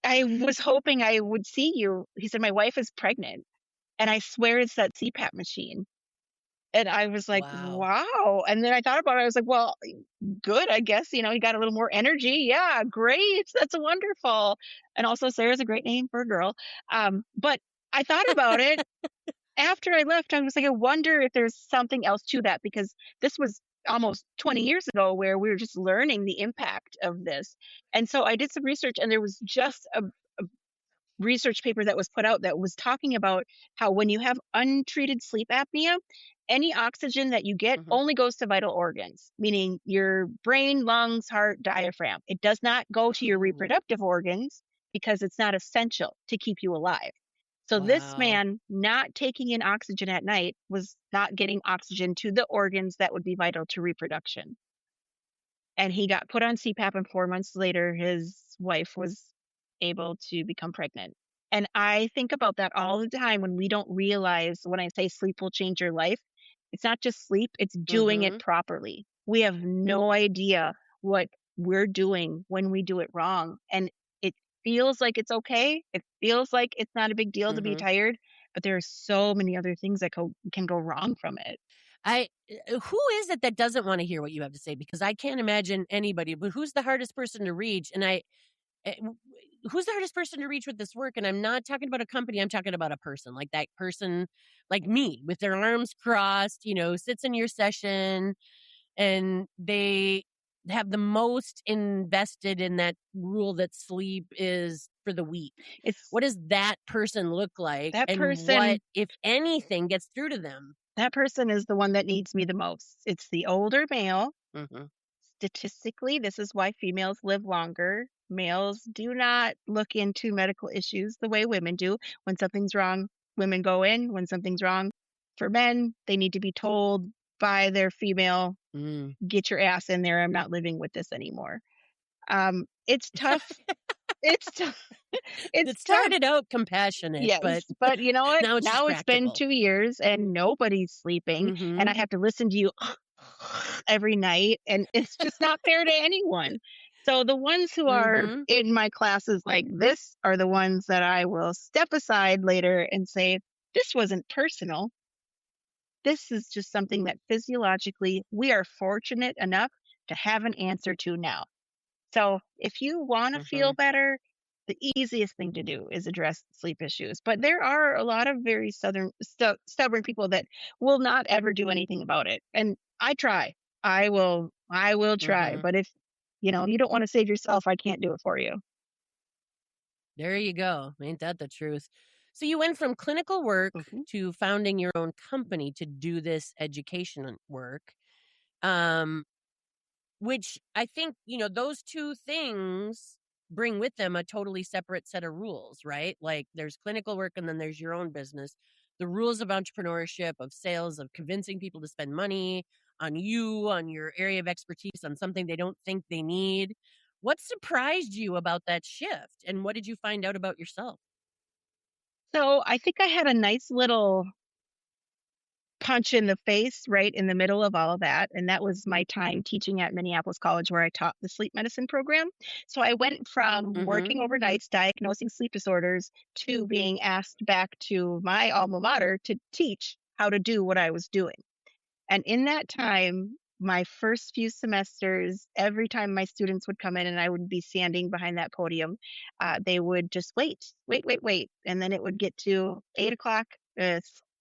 Speaker 2: I was hoping I would see you. He said, "My wife is pregnant." And I swear it's that CPAP machine. And I was like,
Speaker 1: Wow.
Speaker 2: wow. And then I thought about it. I was like, well, good, I guess. You got a little more energy. Yeah, great. That's wonderful. And also, Sarah's a great name for a girl. But I thought about it after I left. I was like, I wonder if there's something else to that because this was almost 20 years ago where we were just learning the impact of this. And so I did some research, and there was just a research paper that was put out that was talking about how when you have untreated sleep apnea, any oxygen that you get
Speaker 1: Hmm.
Speaker 2: only goes to vital organs, meaning your brain, lungs, heart, diaphragm. It does not go to your
Speaker 1: Oh,
Speaker 2: reproductive organs because it's not essential to keep you alive. So this
Speaker 1: wow.
Speaker 2: man not taking in oxygen at night was not getting oxygen to the organs that would be vital to reproduction. And he got put on CPAP, and 4 months later, his wife was able to become pregnant. And I think about that all the time when we don't realize when I say sleep will change your life, it's not just sleep, it's doing it
Speaker 1: Hmm.
Speaker 2: properly. We have no idea what we're doing when we do it wrong. And it feels like it's okay. It feels like it's not a big deal to be
Speaker 1: Hmm.
Speaker 2: tired, but there are so many other things that can go wrong from it.
Speaker 1: Who is it that doesn't want to hear what you have to say? Because I can't imagine anybody, but who's the hardest person to reach? Eh, w- who's the hardest person to reach with this work? And I'm not talking about a company. I'm talking about a person, like that person, like me, with their arms crossed, sits in your session and they have the most invested in that rule that sleep is for the weak.
Speaker 2: It's
Speaker 1: What does that person look like?
Speaker 2: that
Speaker 1: And what,
Speaker 2: person
Speaker 1: if anything, gets through to them?
Speaker 2: That person is the one that needs me the most. It's the older male.
Speaker 1: Hmm.
Speaker 2: Statistically, this is why females live longer. Males do not look into medical issues the way women do. When something's wrong, women go in. When something's wrong for men, they need to be told by their female,
Speaker 1: Mm.
Speaker 2: "Get your ass in there. I'm not living with this anymore." It's tough. It's tough. It's
Speaker 1: It
Speaker 2: tough.
Speaker 1: started out compassionate,
Speaker 2: Yes,
Speaker 1: but
Speaker 2: but you know what?
Speaker 1: now it's just
Speaker 2: Now it's been
Speaker 1: practical.
Speaker 2: 2 years and nobody's sleeping, and
Speaker 1: Hmm.
Speaker 2: I have to listen to you every night, and it's just not fair to anyone. So the ones who are
Speaker 1: Hmm.
Speaker 2: in my classes like this are the ones that I will step aside later and say, "This wasn't personal. This is just something that physiologically we are fortunate enough to have an answer to now." So if you want to
Speaker 1: Hmm.
Speaker 2: feel better, the easiest thing to do is address sleep issues. But there are a lot of very stubborn people that will not ever do anything about it. And I try. I will try.
Speaker 1: Hmm.
Speaker 2: But if you don't want to save yourself, I can't do it for you.
Speaker 1: There you go. Ain't that the truth? So you went from clinical work
Speaker 2: Mhm.
Speaker 1: to founding your own company to do this education work. Um, which I think, those two things bring with them a totally separate set of rules, right? Like there's clinical work and then there's your own business. the rules of entrepreneurship, of sales, of convincing people to spend money on you, on your area of expertise, on something they don't think they need. What surprised you about that shift? And what did you find out about yourself?
Speaker 2: So I think I had a nice little punch in the face right in the middle of all of that. And that was my time teaching at Minneapolis College, where I taught the sleep medicine program. So I went from
Speaker 1: Mhm.
Speaker 2: working overnights, diagnosing sleep disorders, to being asked back to my alma mater to teach how to do what I was doing. And in that time, my first few semesters, every time my students would come in and I would be standing behind that podium, they would just wait. And then it would get to 8 o'clock,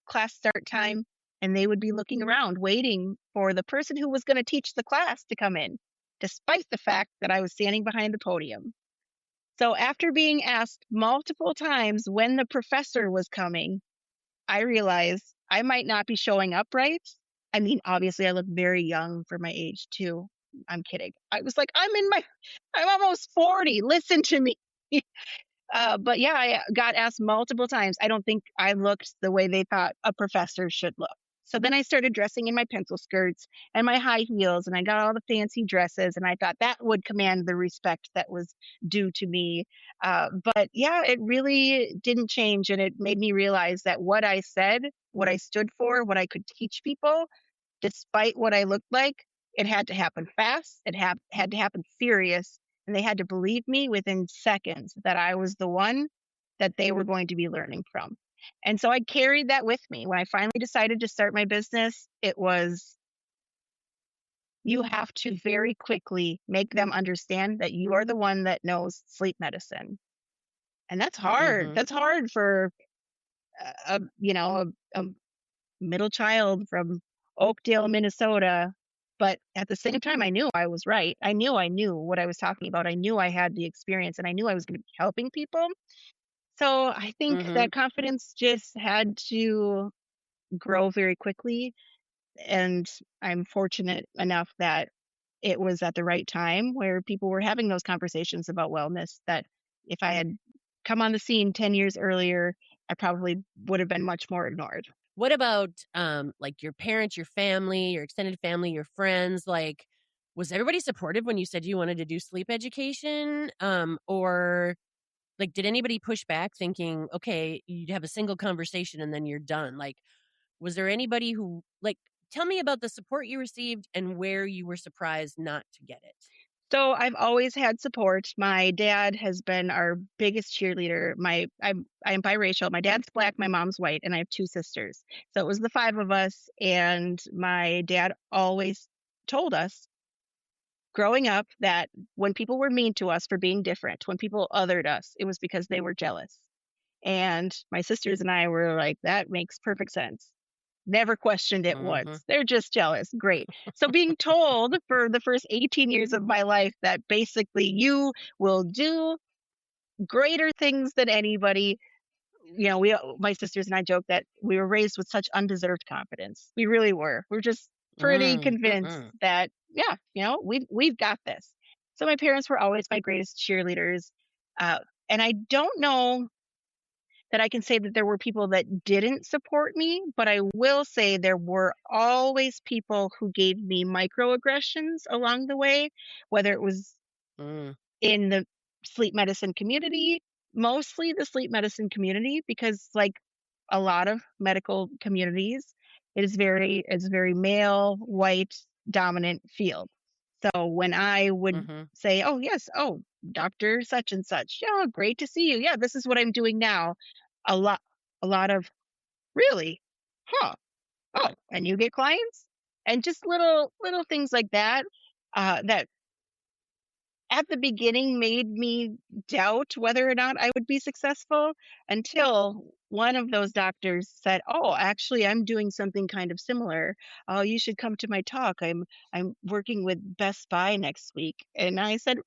Speaker 2: class start time, and they would be looking around, waiting for the person who was going to teach the class to come in, despite the fact that I was standing behind the podium. So after being asked multiple times when the professor was coming, I realized I might not be showing up right. I mean, obviously, I look very young for my age too. I'm kidding. I was like, I'm almost 40. Listen to me. But yeah, I got asked multiple times. I don't think I looked the way they thought a professor should look. So then I started dressing in my pencil skirts and my high heels, and I got all the fancy dresses, and I thought that would command the respect that was due to me. But yeah, it really didn't change, and it made me realize that what I said, what I stood for, what I could teach people, despite what I looked like, it had to happen fast. Had to happen serious. And they had to believe me within seconds that I was the one that they were going to be learning from. And so I carried that with me. When I finally decided to start my business, it was you have to very quickly make them understand that you are the one that knows sleep medicine. And that's hard.
Speaker 1: Mhm.
Speaker 2: That's hard for a middle child from Oakdale, Minnesota. But at the same time, I knew I was right. I knew what I was talking about. I knew I had the experience and I knew I was going to be helping people. So I think
Speaker 1: Mhm.
Speaker 2: that confidence just had to grow very quickly. And I'm fortunate enough that it was at the right time where people were having those conversations about wellness that if I had come on the scene 10 years earlier, I probably would have been much more ignored.
Speaker 1: What about, like, your parents, your family, your extended family, your friends? Like, was everybody supportive when you said you wanted to do sleep education? Or, like, did anybody push back thinking, "Okay, you'd have a single conversation and then you're done?" Like, was there anybody who like, tell me about the support you received and where you were surprised not to get it?
Speaker 2: So I've always had support. My dad has been our biggest cheerleader. I'm biracial. My dad's black, my mom's white, and I have two sisters. So it was the five of us, and my dad always told us growing up that when people were mean to us for being different, when people othered us, it was because they were jealous. And my sisters and I were like, that makes perfect sense. Never questioned it
Speaker 1: Mhm.
Speaker 2: once. They're just jealous. Great. So being told for the first 18 years of my life that basically you will do greater things than anybody, my sisters and I joke that we were raised with such undeserved confidence. We really were. We're just pretty convinced
Speaker 1: Mm.
Speaker 2: that yeah, we've got this. So my parents were always my greatest cheerleaders. Uh, and I don't know that I can say that there were people that didn't support me, but I will say there were always people who gave me microaggressions along the way, whether it was
Speaker 1: Mm.
Speaker 2: in the sleep medicine community, mostly the sleep medicine community, because like a lot of medical communities, it's a very male, white, dominant field. So when I would
Speaker 1: Mhm.
Speaker 2: say, "Oh yes, oh Doctor such and such, yeah, great to see you. Yeah, this is what I'm doing now," a lot, a lot of really, huh? Oh, and you get clients, and just little things like that. That at the beginning made me doubt whether or not I would be successful until one of those doctors said, "Oh, actually, I'm doing something kind of similar. Oh, you should come to my talk. I'm working with Best Buy next week." And I said,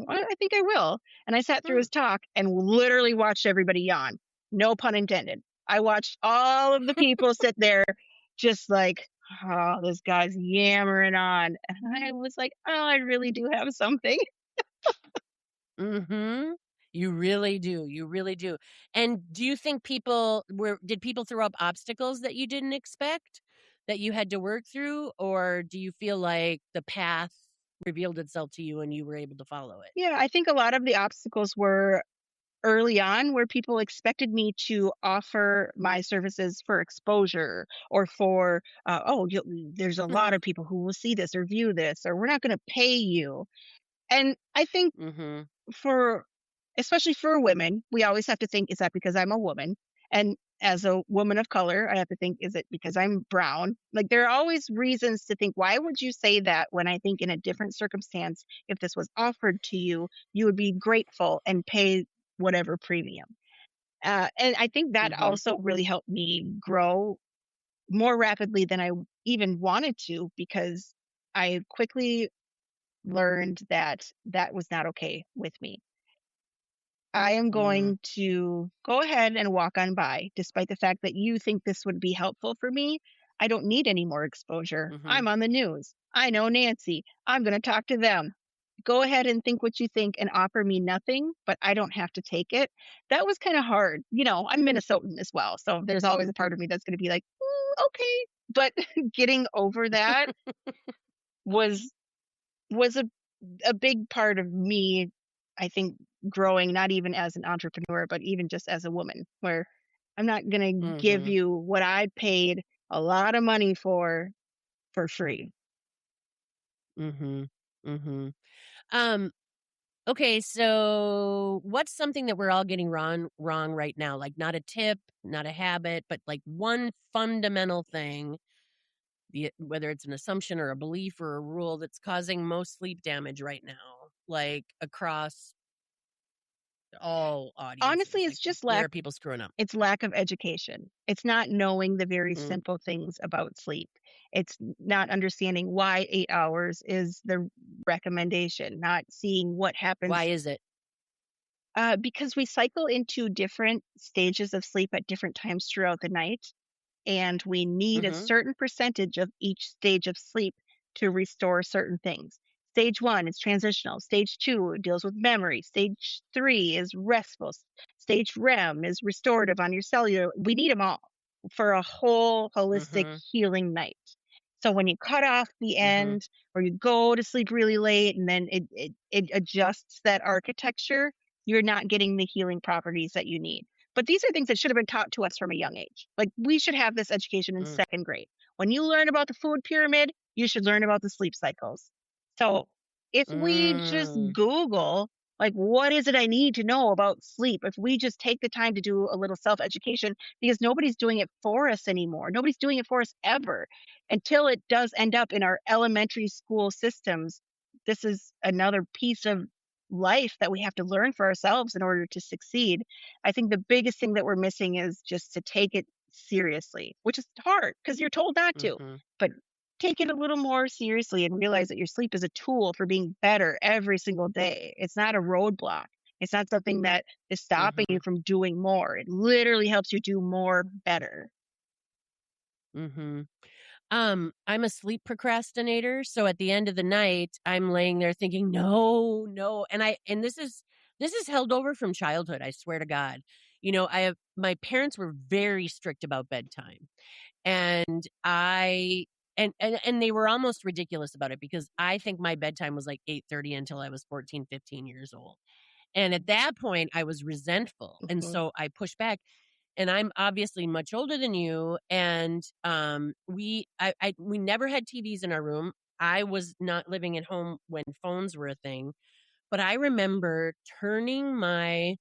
Speaker 2: I think I will." And I sat through
Speaker 1: Hmm.
Speaker 2: his talk and literally watched everybody yawn. No pun intended. I watched all of the people sit there just like, "Oh, this guy's yammering on." And I was like, "Oh, I really do have something."
Speaker 1: Mhm. You really do, you really do. And do you think did people throw up obstacles that you didn't expect, that you had to work through, or do you feel like the path revealed itself to you and you were able to follow it?
Speaker 2: Yeah, I think a lot of the obstacles were early on where people expected me to offer my services for exposure or for, there's a lot of people who will see this or view this, or we're not going to pay you. And I think
Speaker 1: Mhm,
Speaker 2: for especially for women, we always have to think, is that because I'm a woman? And as a woman of color, I have to think, is it because I'm brown? Like there are always reasons to think, why would you say that when I think in a different circumstance, if this was offered to you, you would be grateful and pay whatever premium. And I think that
Speaker 1: mhm,
Speaker 2: also really helped me grow more rapidly than I even wanted to because I quickly learned that that was not okay with me. I am
Speaker 1: mm,
Speaker 2: going to go ahead and walk on by, despite the fact that you think this would be helpful for me. I don't need any more exposure.
Speaker 1: mhm.
Speaker 2: I'm on the news. I know Nancy. I'm going to talk to them. Go ahead and think what you think and offer me nothing, but I don't have to take it. That was kind of hard. I'm Minnesotan as well. So there's always a part of me that's going to be like, okay. But getting over that was was a big part of me, I think, growing not even as an entrepreneur, but even just as a woman, where I'm not gonna give
Speaker 1: Mhm,
Speaker 2: you what I paid a lot of money for free.
Speaker 1: mhm, mhm. Um, okay, so what's something that we're all getting wrong right now? Like, not a tip, not a habit, but, like, one fundamental thing, whether it's an assumption or a belief or a rule that's causing most sleep damage right now, like, across all audiences?
Speaker 2: Honestly,
Speaker 1: Like,
Speaker 2: it's just
Speaker 1: where are people screwing up?
Speaker 2: lack of education. It's not knowing the very
Speaker 1: Mm,
Speaker 2: simple things about sleep. It's not understanding why 8 hours is the recommendation, not seeing what
Speaker 1: why
Speaker 2: happens.
Speaker 1: is it?
Speaker 2: Because we cycle into different stages of sleep at different times throughout the night. And we need a
Speaker 1: Mhm,
Speaker 2: certain percentage of each stage of sleep to restore certain things. Stage one is transitional. Stage two deals with memory. Stage three is restful. Stage REM is restorative on your cellular. We need them all for a whole holistic
Speaker 1: mhm,
Speaker 2: healing night. So when you cut off the
Speaker 1: mhm,
Speaker 2: end or you go to sleep really late and then it adjusts that architecture, you're not getting the healing properties that you need. But these are things that should have been taught to us from a young age. Like we should have this education in
Speaker 1: mm,
Speaker 2: second grade. When you learn about the food pyramid, you should learn about the sleep cycles. So if we just
Speaker 1: mm,
Speaker 2: Google, like, what is it I need to know about sleep? If we just take the time to do a little self education, because nobody's doing it for us anymore. Nobody's doing it for us ever until it does end up in our elementary school systems. This is another piece of life that we have to learn for ourselves in order to succeed. I think the biggest thing that we're missing is just to take it seriously, which is hard because you're told not to.
Speaker 1: mhm,
Speaker 2: But take it a little more seriously and realize that your sleep is a tool for being better every single day. It's not a roadblock. It's not something that is stopping you
Speaker 1: mhm,
Speaker 2: from doing more. It literally helps you do more better.
Speaker 1: mhm. I'm a sleep procrastinator, so at the end of the night, I'm laying there thinking, "No, no," and this is held over from childhood, I swear to God. I have my parents were very strict about bedtime, and I and they were almost ridiculous about it because I think my bedtime was like 8:30 until I was 14, 15 years old. And at that point, I was resentful, and
Speaker 2: Mhm.
Speaker 1: so I pushed back, and I'm obviously much older than you, and, we never had TVs in our room. I was not living at home when phones were a thing, but I remember turning my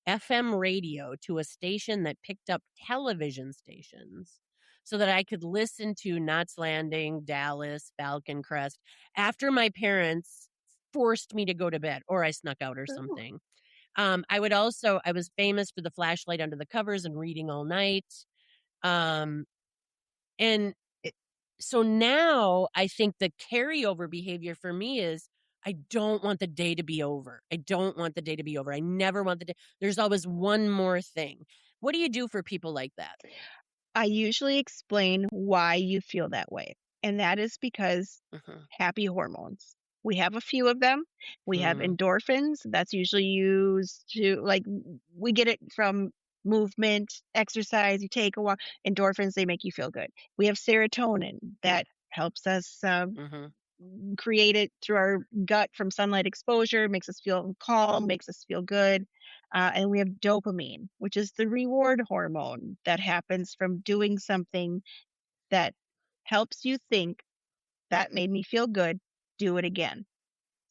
Speaker 1: FM radio to a station that picked up television stations so that I could listen to Knots Landing, Dallas, Falcon Crest after my parents forced me to go to bed or I snuck out or something. I was famous for the flashlight under the covers and reading all night. Um, and it, so now I think the carryover behavior for me is I don't want the day to be over. I don't want the day to be over. I never want the day. There's always one more thing. What do you do for people like that?
Speaker 2: I usually explain why you feel that way, and that is because
Speaker 1: Mhm.
Speaker 2: happy hormones. We have a few of them. We have
Speaker 1: Hmm.
Speaker 2: endorphins. That's usually used to, like, we get it from movement, exercise, you take a walk. Endorphins, they make you feel good. We have serotonin that helps us
Speaker 1: Hmm.
Speaker 2: create it through our gut from sunlight exposure, makes us feel calm, makes us feel good. And we have dopamine, which is the reward hormone that happens from doing something that helps you think that made me feel good, do it again.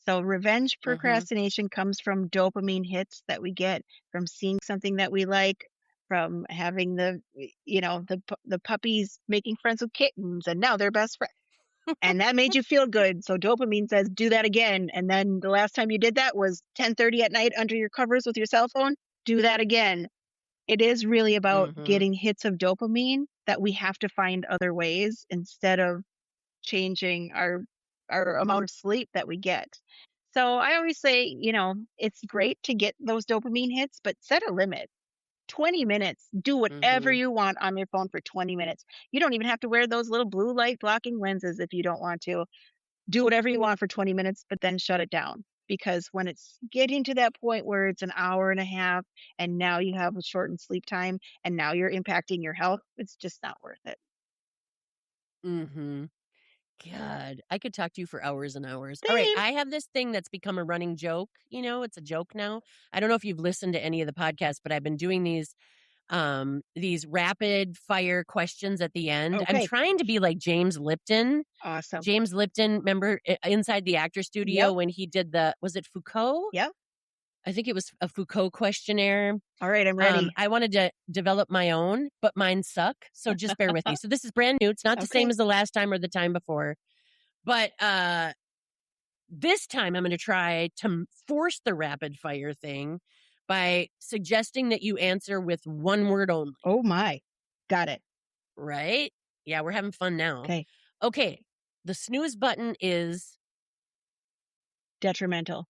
Speaker 2: So revenge
Speaker 1: Hmm.
Speaker 2: procrastination comes from dopamine hits that we get from seeing something that we like, from having the puppies making friends with kittens and now they're best friends. And that made you feel good. So dopamine says do that again. And then the last time you did that was 10:30 at night under your covers with your cell phone. Do that again. It is really about
Speaker 1: Hmm.
Speaker 2: getting hits of dopamine that we have to find other ways instead of changing our amount of sleep that we get. So I always say, it's great to get those dopamine hits, but set a limit. 20 minutes. Do whatever
Speaker 1: Hmm.
Speaker 2: you want on your phone for 20 minutes. You don't even have to wear those little blue light blocking lenses if you don't want to. Do whatever you want for 20 minutes, but then shut it down. Because when it's getting to that point where it's an hour and a half and now you have a shortened sleep time and now you're impacting your health, it's just not worth it.
Speaker 1: Hmm. God, I could talk to you for hours and hours. All right,
Speaker 2: Same.
Speaker 1: I have this thing that's become a running joke. It's a joke now. I don't know if you've listened to any of the podcasts, but I've been doing these rapid fire questions at the end. I'm
Speaker 2: Okay.
Speaker 1: trying to be like James Lipton.
Speaker 2: Awesome.
Speaker 1: James Lipton, remember inside the actor studio
Speaker 2: Yep.
Speaker 1: when he did was it Foucault?
Speaker 2: Yep.
Speaker 1: I think it was a Foucault questionnaire.
Speaker 2: All right. I'm ready.
Speaker 1: I wanted to develop my own, but mine suck. So just bear with me. So this is brand new. It's not the same
Speaker 2: Okay.
Speaker 1: as the last time or the time before. But this time I'm going to try to force the rapid fire thing by suggesting that you answer with one word only,
Speaker 2: Oh my. Got it.
Speaker 1: right? Yeah, we're having fun now.
Speaker 2: Okay.
Speaker 1: Okay. The snooze button is
Speaker 2: Detrimental.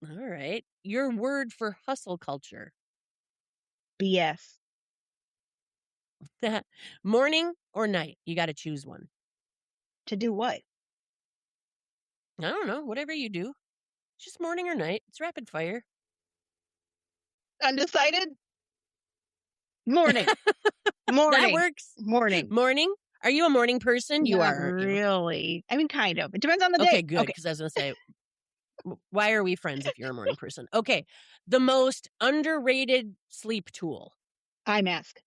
Speaker 1: all right. Your word for hustle culture.
Speaker 2: BS.
Speaker 1: Morning or night? You got to choose one.
Speaker 2: To do what?
Speaker 1: I don't know. Whatever you do. Just morning or night. It's rapid fire.
Speaker 2: Undecided? Morning.
Speaker 1: That
Speaker 2: Morning.
Speaker 1: works.
Speaker 2: Morning.
Speaker 1: Morning? Are you a morning person? You
Speaker 2: Not
Speaker 1: are, aren't you?
Speaker 2: really. I mean, kind of. It depends on the day.
Speaker 1: Okay, good.
Speaker 2: Okay.
Speaker 1: Because I was going to say, why are we friends if you're a morning person? Okay. The most underrated sleep tool.
Speaker 2: Eye mask.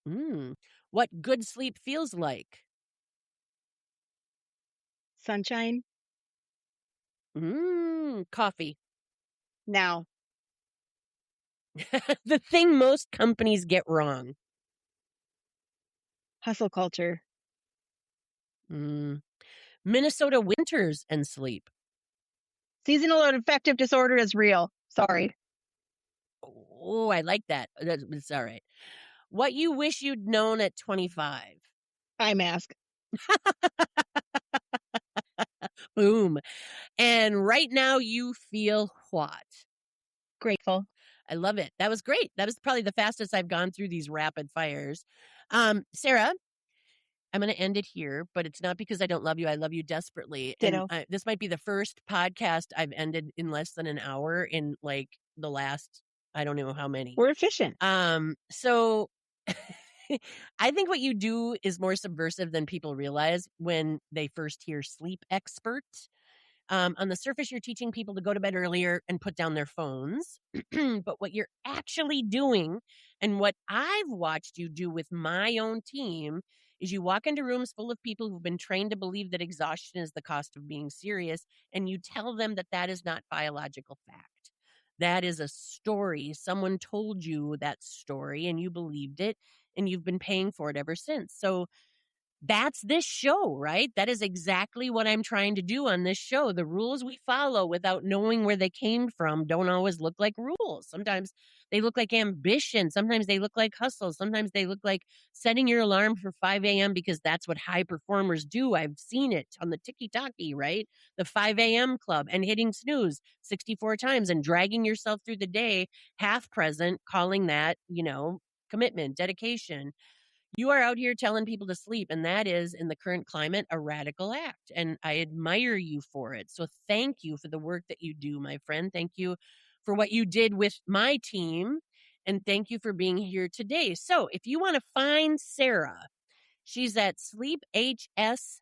Speaker 1: Mm. What good sleep feels like.
Speaker 2: Sunshine.
Speaker 1: Coffee.
Speaker 2: Now.
Speaker 1: The thing most companies get wrong.
Speaker 2: Hustle culture.
Speaker 1: Mm. Minnesota winters and sleep.
Speaker 2: Seasonal affective disorder is real. Sorry.
Speaker 1: Oh, I like that. It's all right. What you wish you'd known at 25.
Speaker 2: Eye mask.
Speaker 1: Boom. And right now you feel what?
Speaker 2: Grateful.
Speaker 1: I love it. That was great. That was probably the fastest I've gone through these rapid fires. Sarah, I'm going to end it here, but it's not because I don't love you. I love you desperately. And
Speaker 2: Ditto.
Speaker 1: this might be the first podcast I've ended in less than an hour in like the last, I don't know how many.
Speaker 2: We're efficient.
Speaker 1: So I think what you do is more subversive than people realize when they first hear sleep expert. On the surface, you're teaching people to go to bed earlier and put down their phones. But what you're actually doing, and what I've watched you do with my own team, is you walk into rooms full of people who've been trained to believe that exhaustion is the cost of being serious, and you tell them that that is not biological fact. That is a story. Someone told you that story, and you believed it, and you've been paying for it ever since. So, that's this show, right? That is exactly what I'm trying to do on this show. The rules we follow without knowing where they came from don't always look like rules. Sometimes they look like ambition. Sometimes they look like hustle. Sometimes they look like setting your alarm for 5 a.m. because that's what high performers do. I've seen it on the tiki-taki, right? The 5 a.m. club and hitting snooze 64 times and dragging yourself through the day half present, calling that, commitment, dedication. You are out here telling people to sleep, and that is, in the current climate, a radical act, and I admire you for it. So thank you for the work that you do, my friend. Thank you for what you did with my team, and thank you for being here today. So if you want to find Sarah, she's at sleephs.com.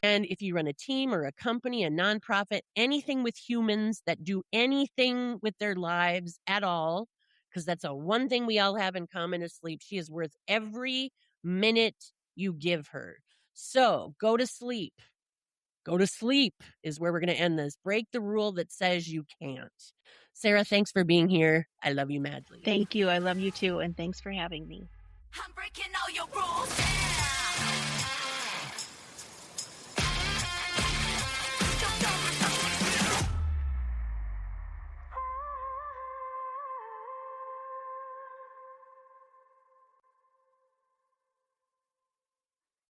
Speaker 1: And if you run a team or a company, a nonprofit, anything with humans that do anything with their lives at all, because that's a one thing we all have in common is sleep. She is worth every minute you give her. So go to sleep. Go to sleep is where we're going to end this. Break the rule that says you can't. Sarah, thanks for being here. I love you madly.
Speaker 2: Thank you. I love you too. And thanks for having me.
Speaker 3: I'm breaking all your rules. Yeah.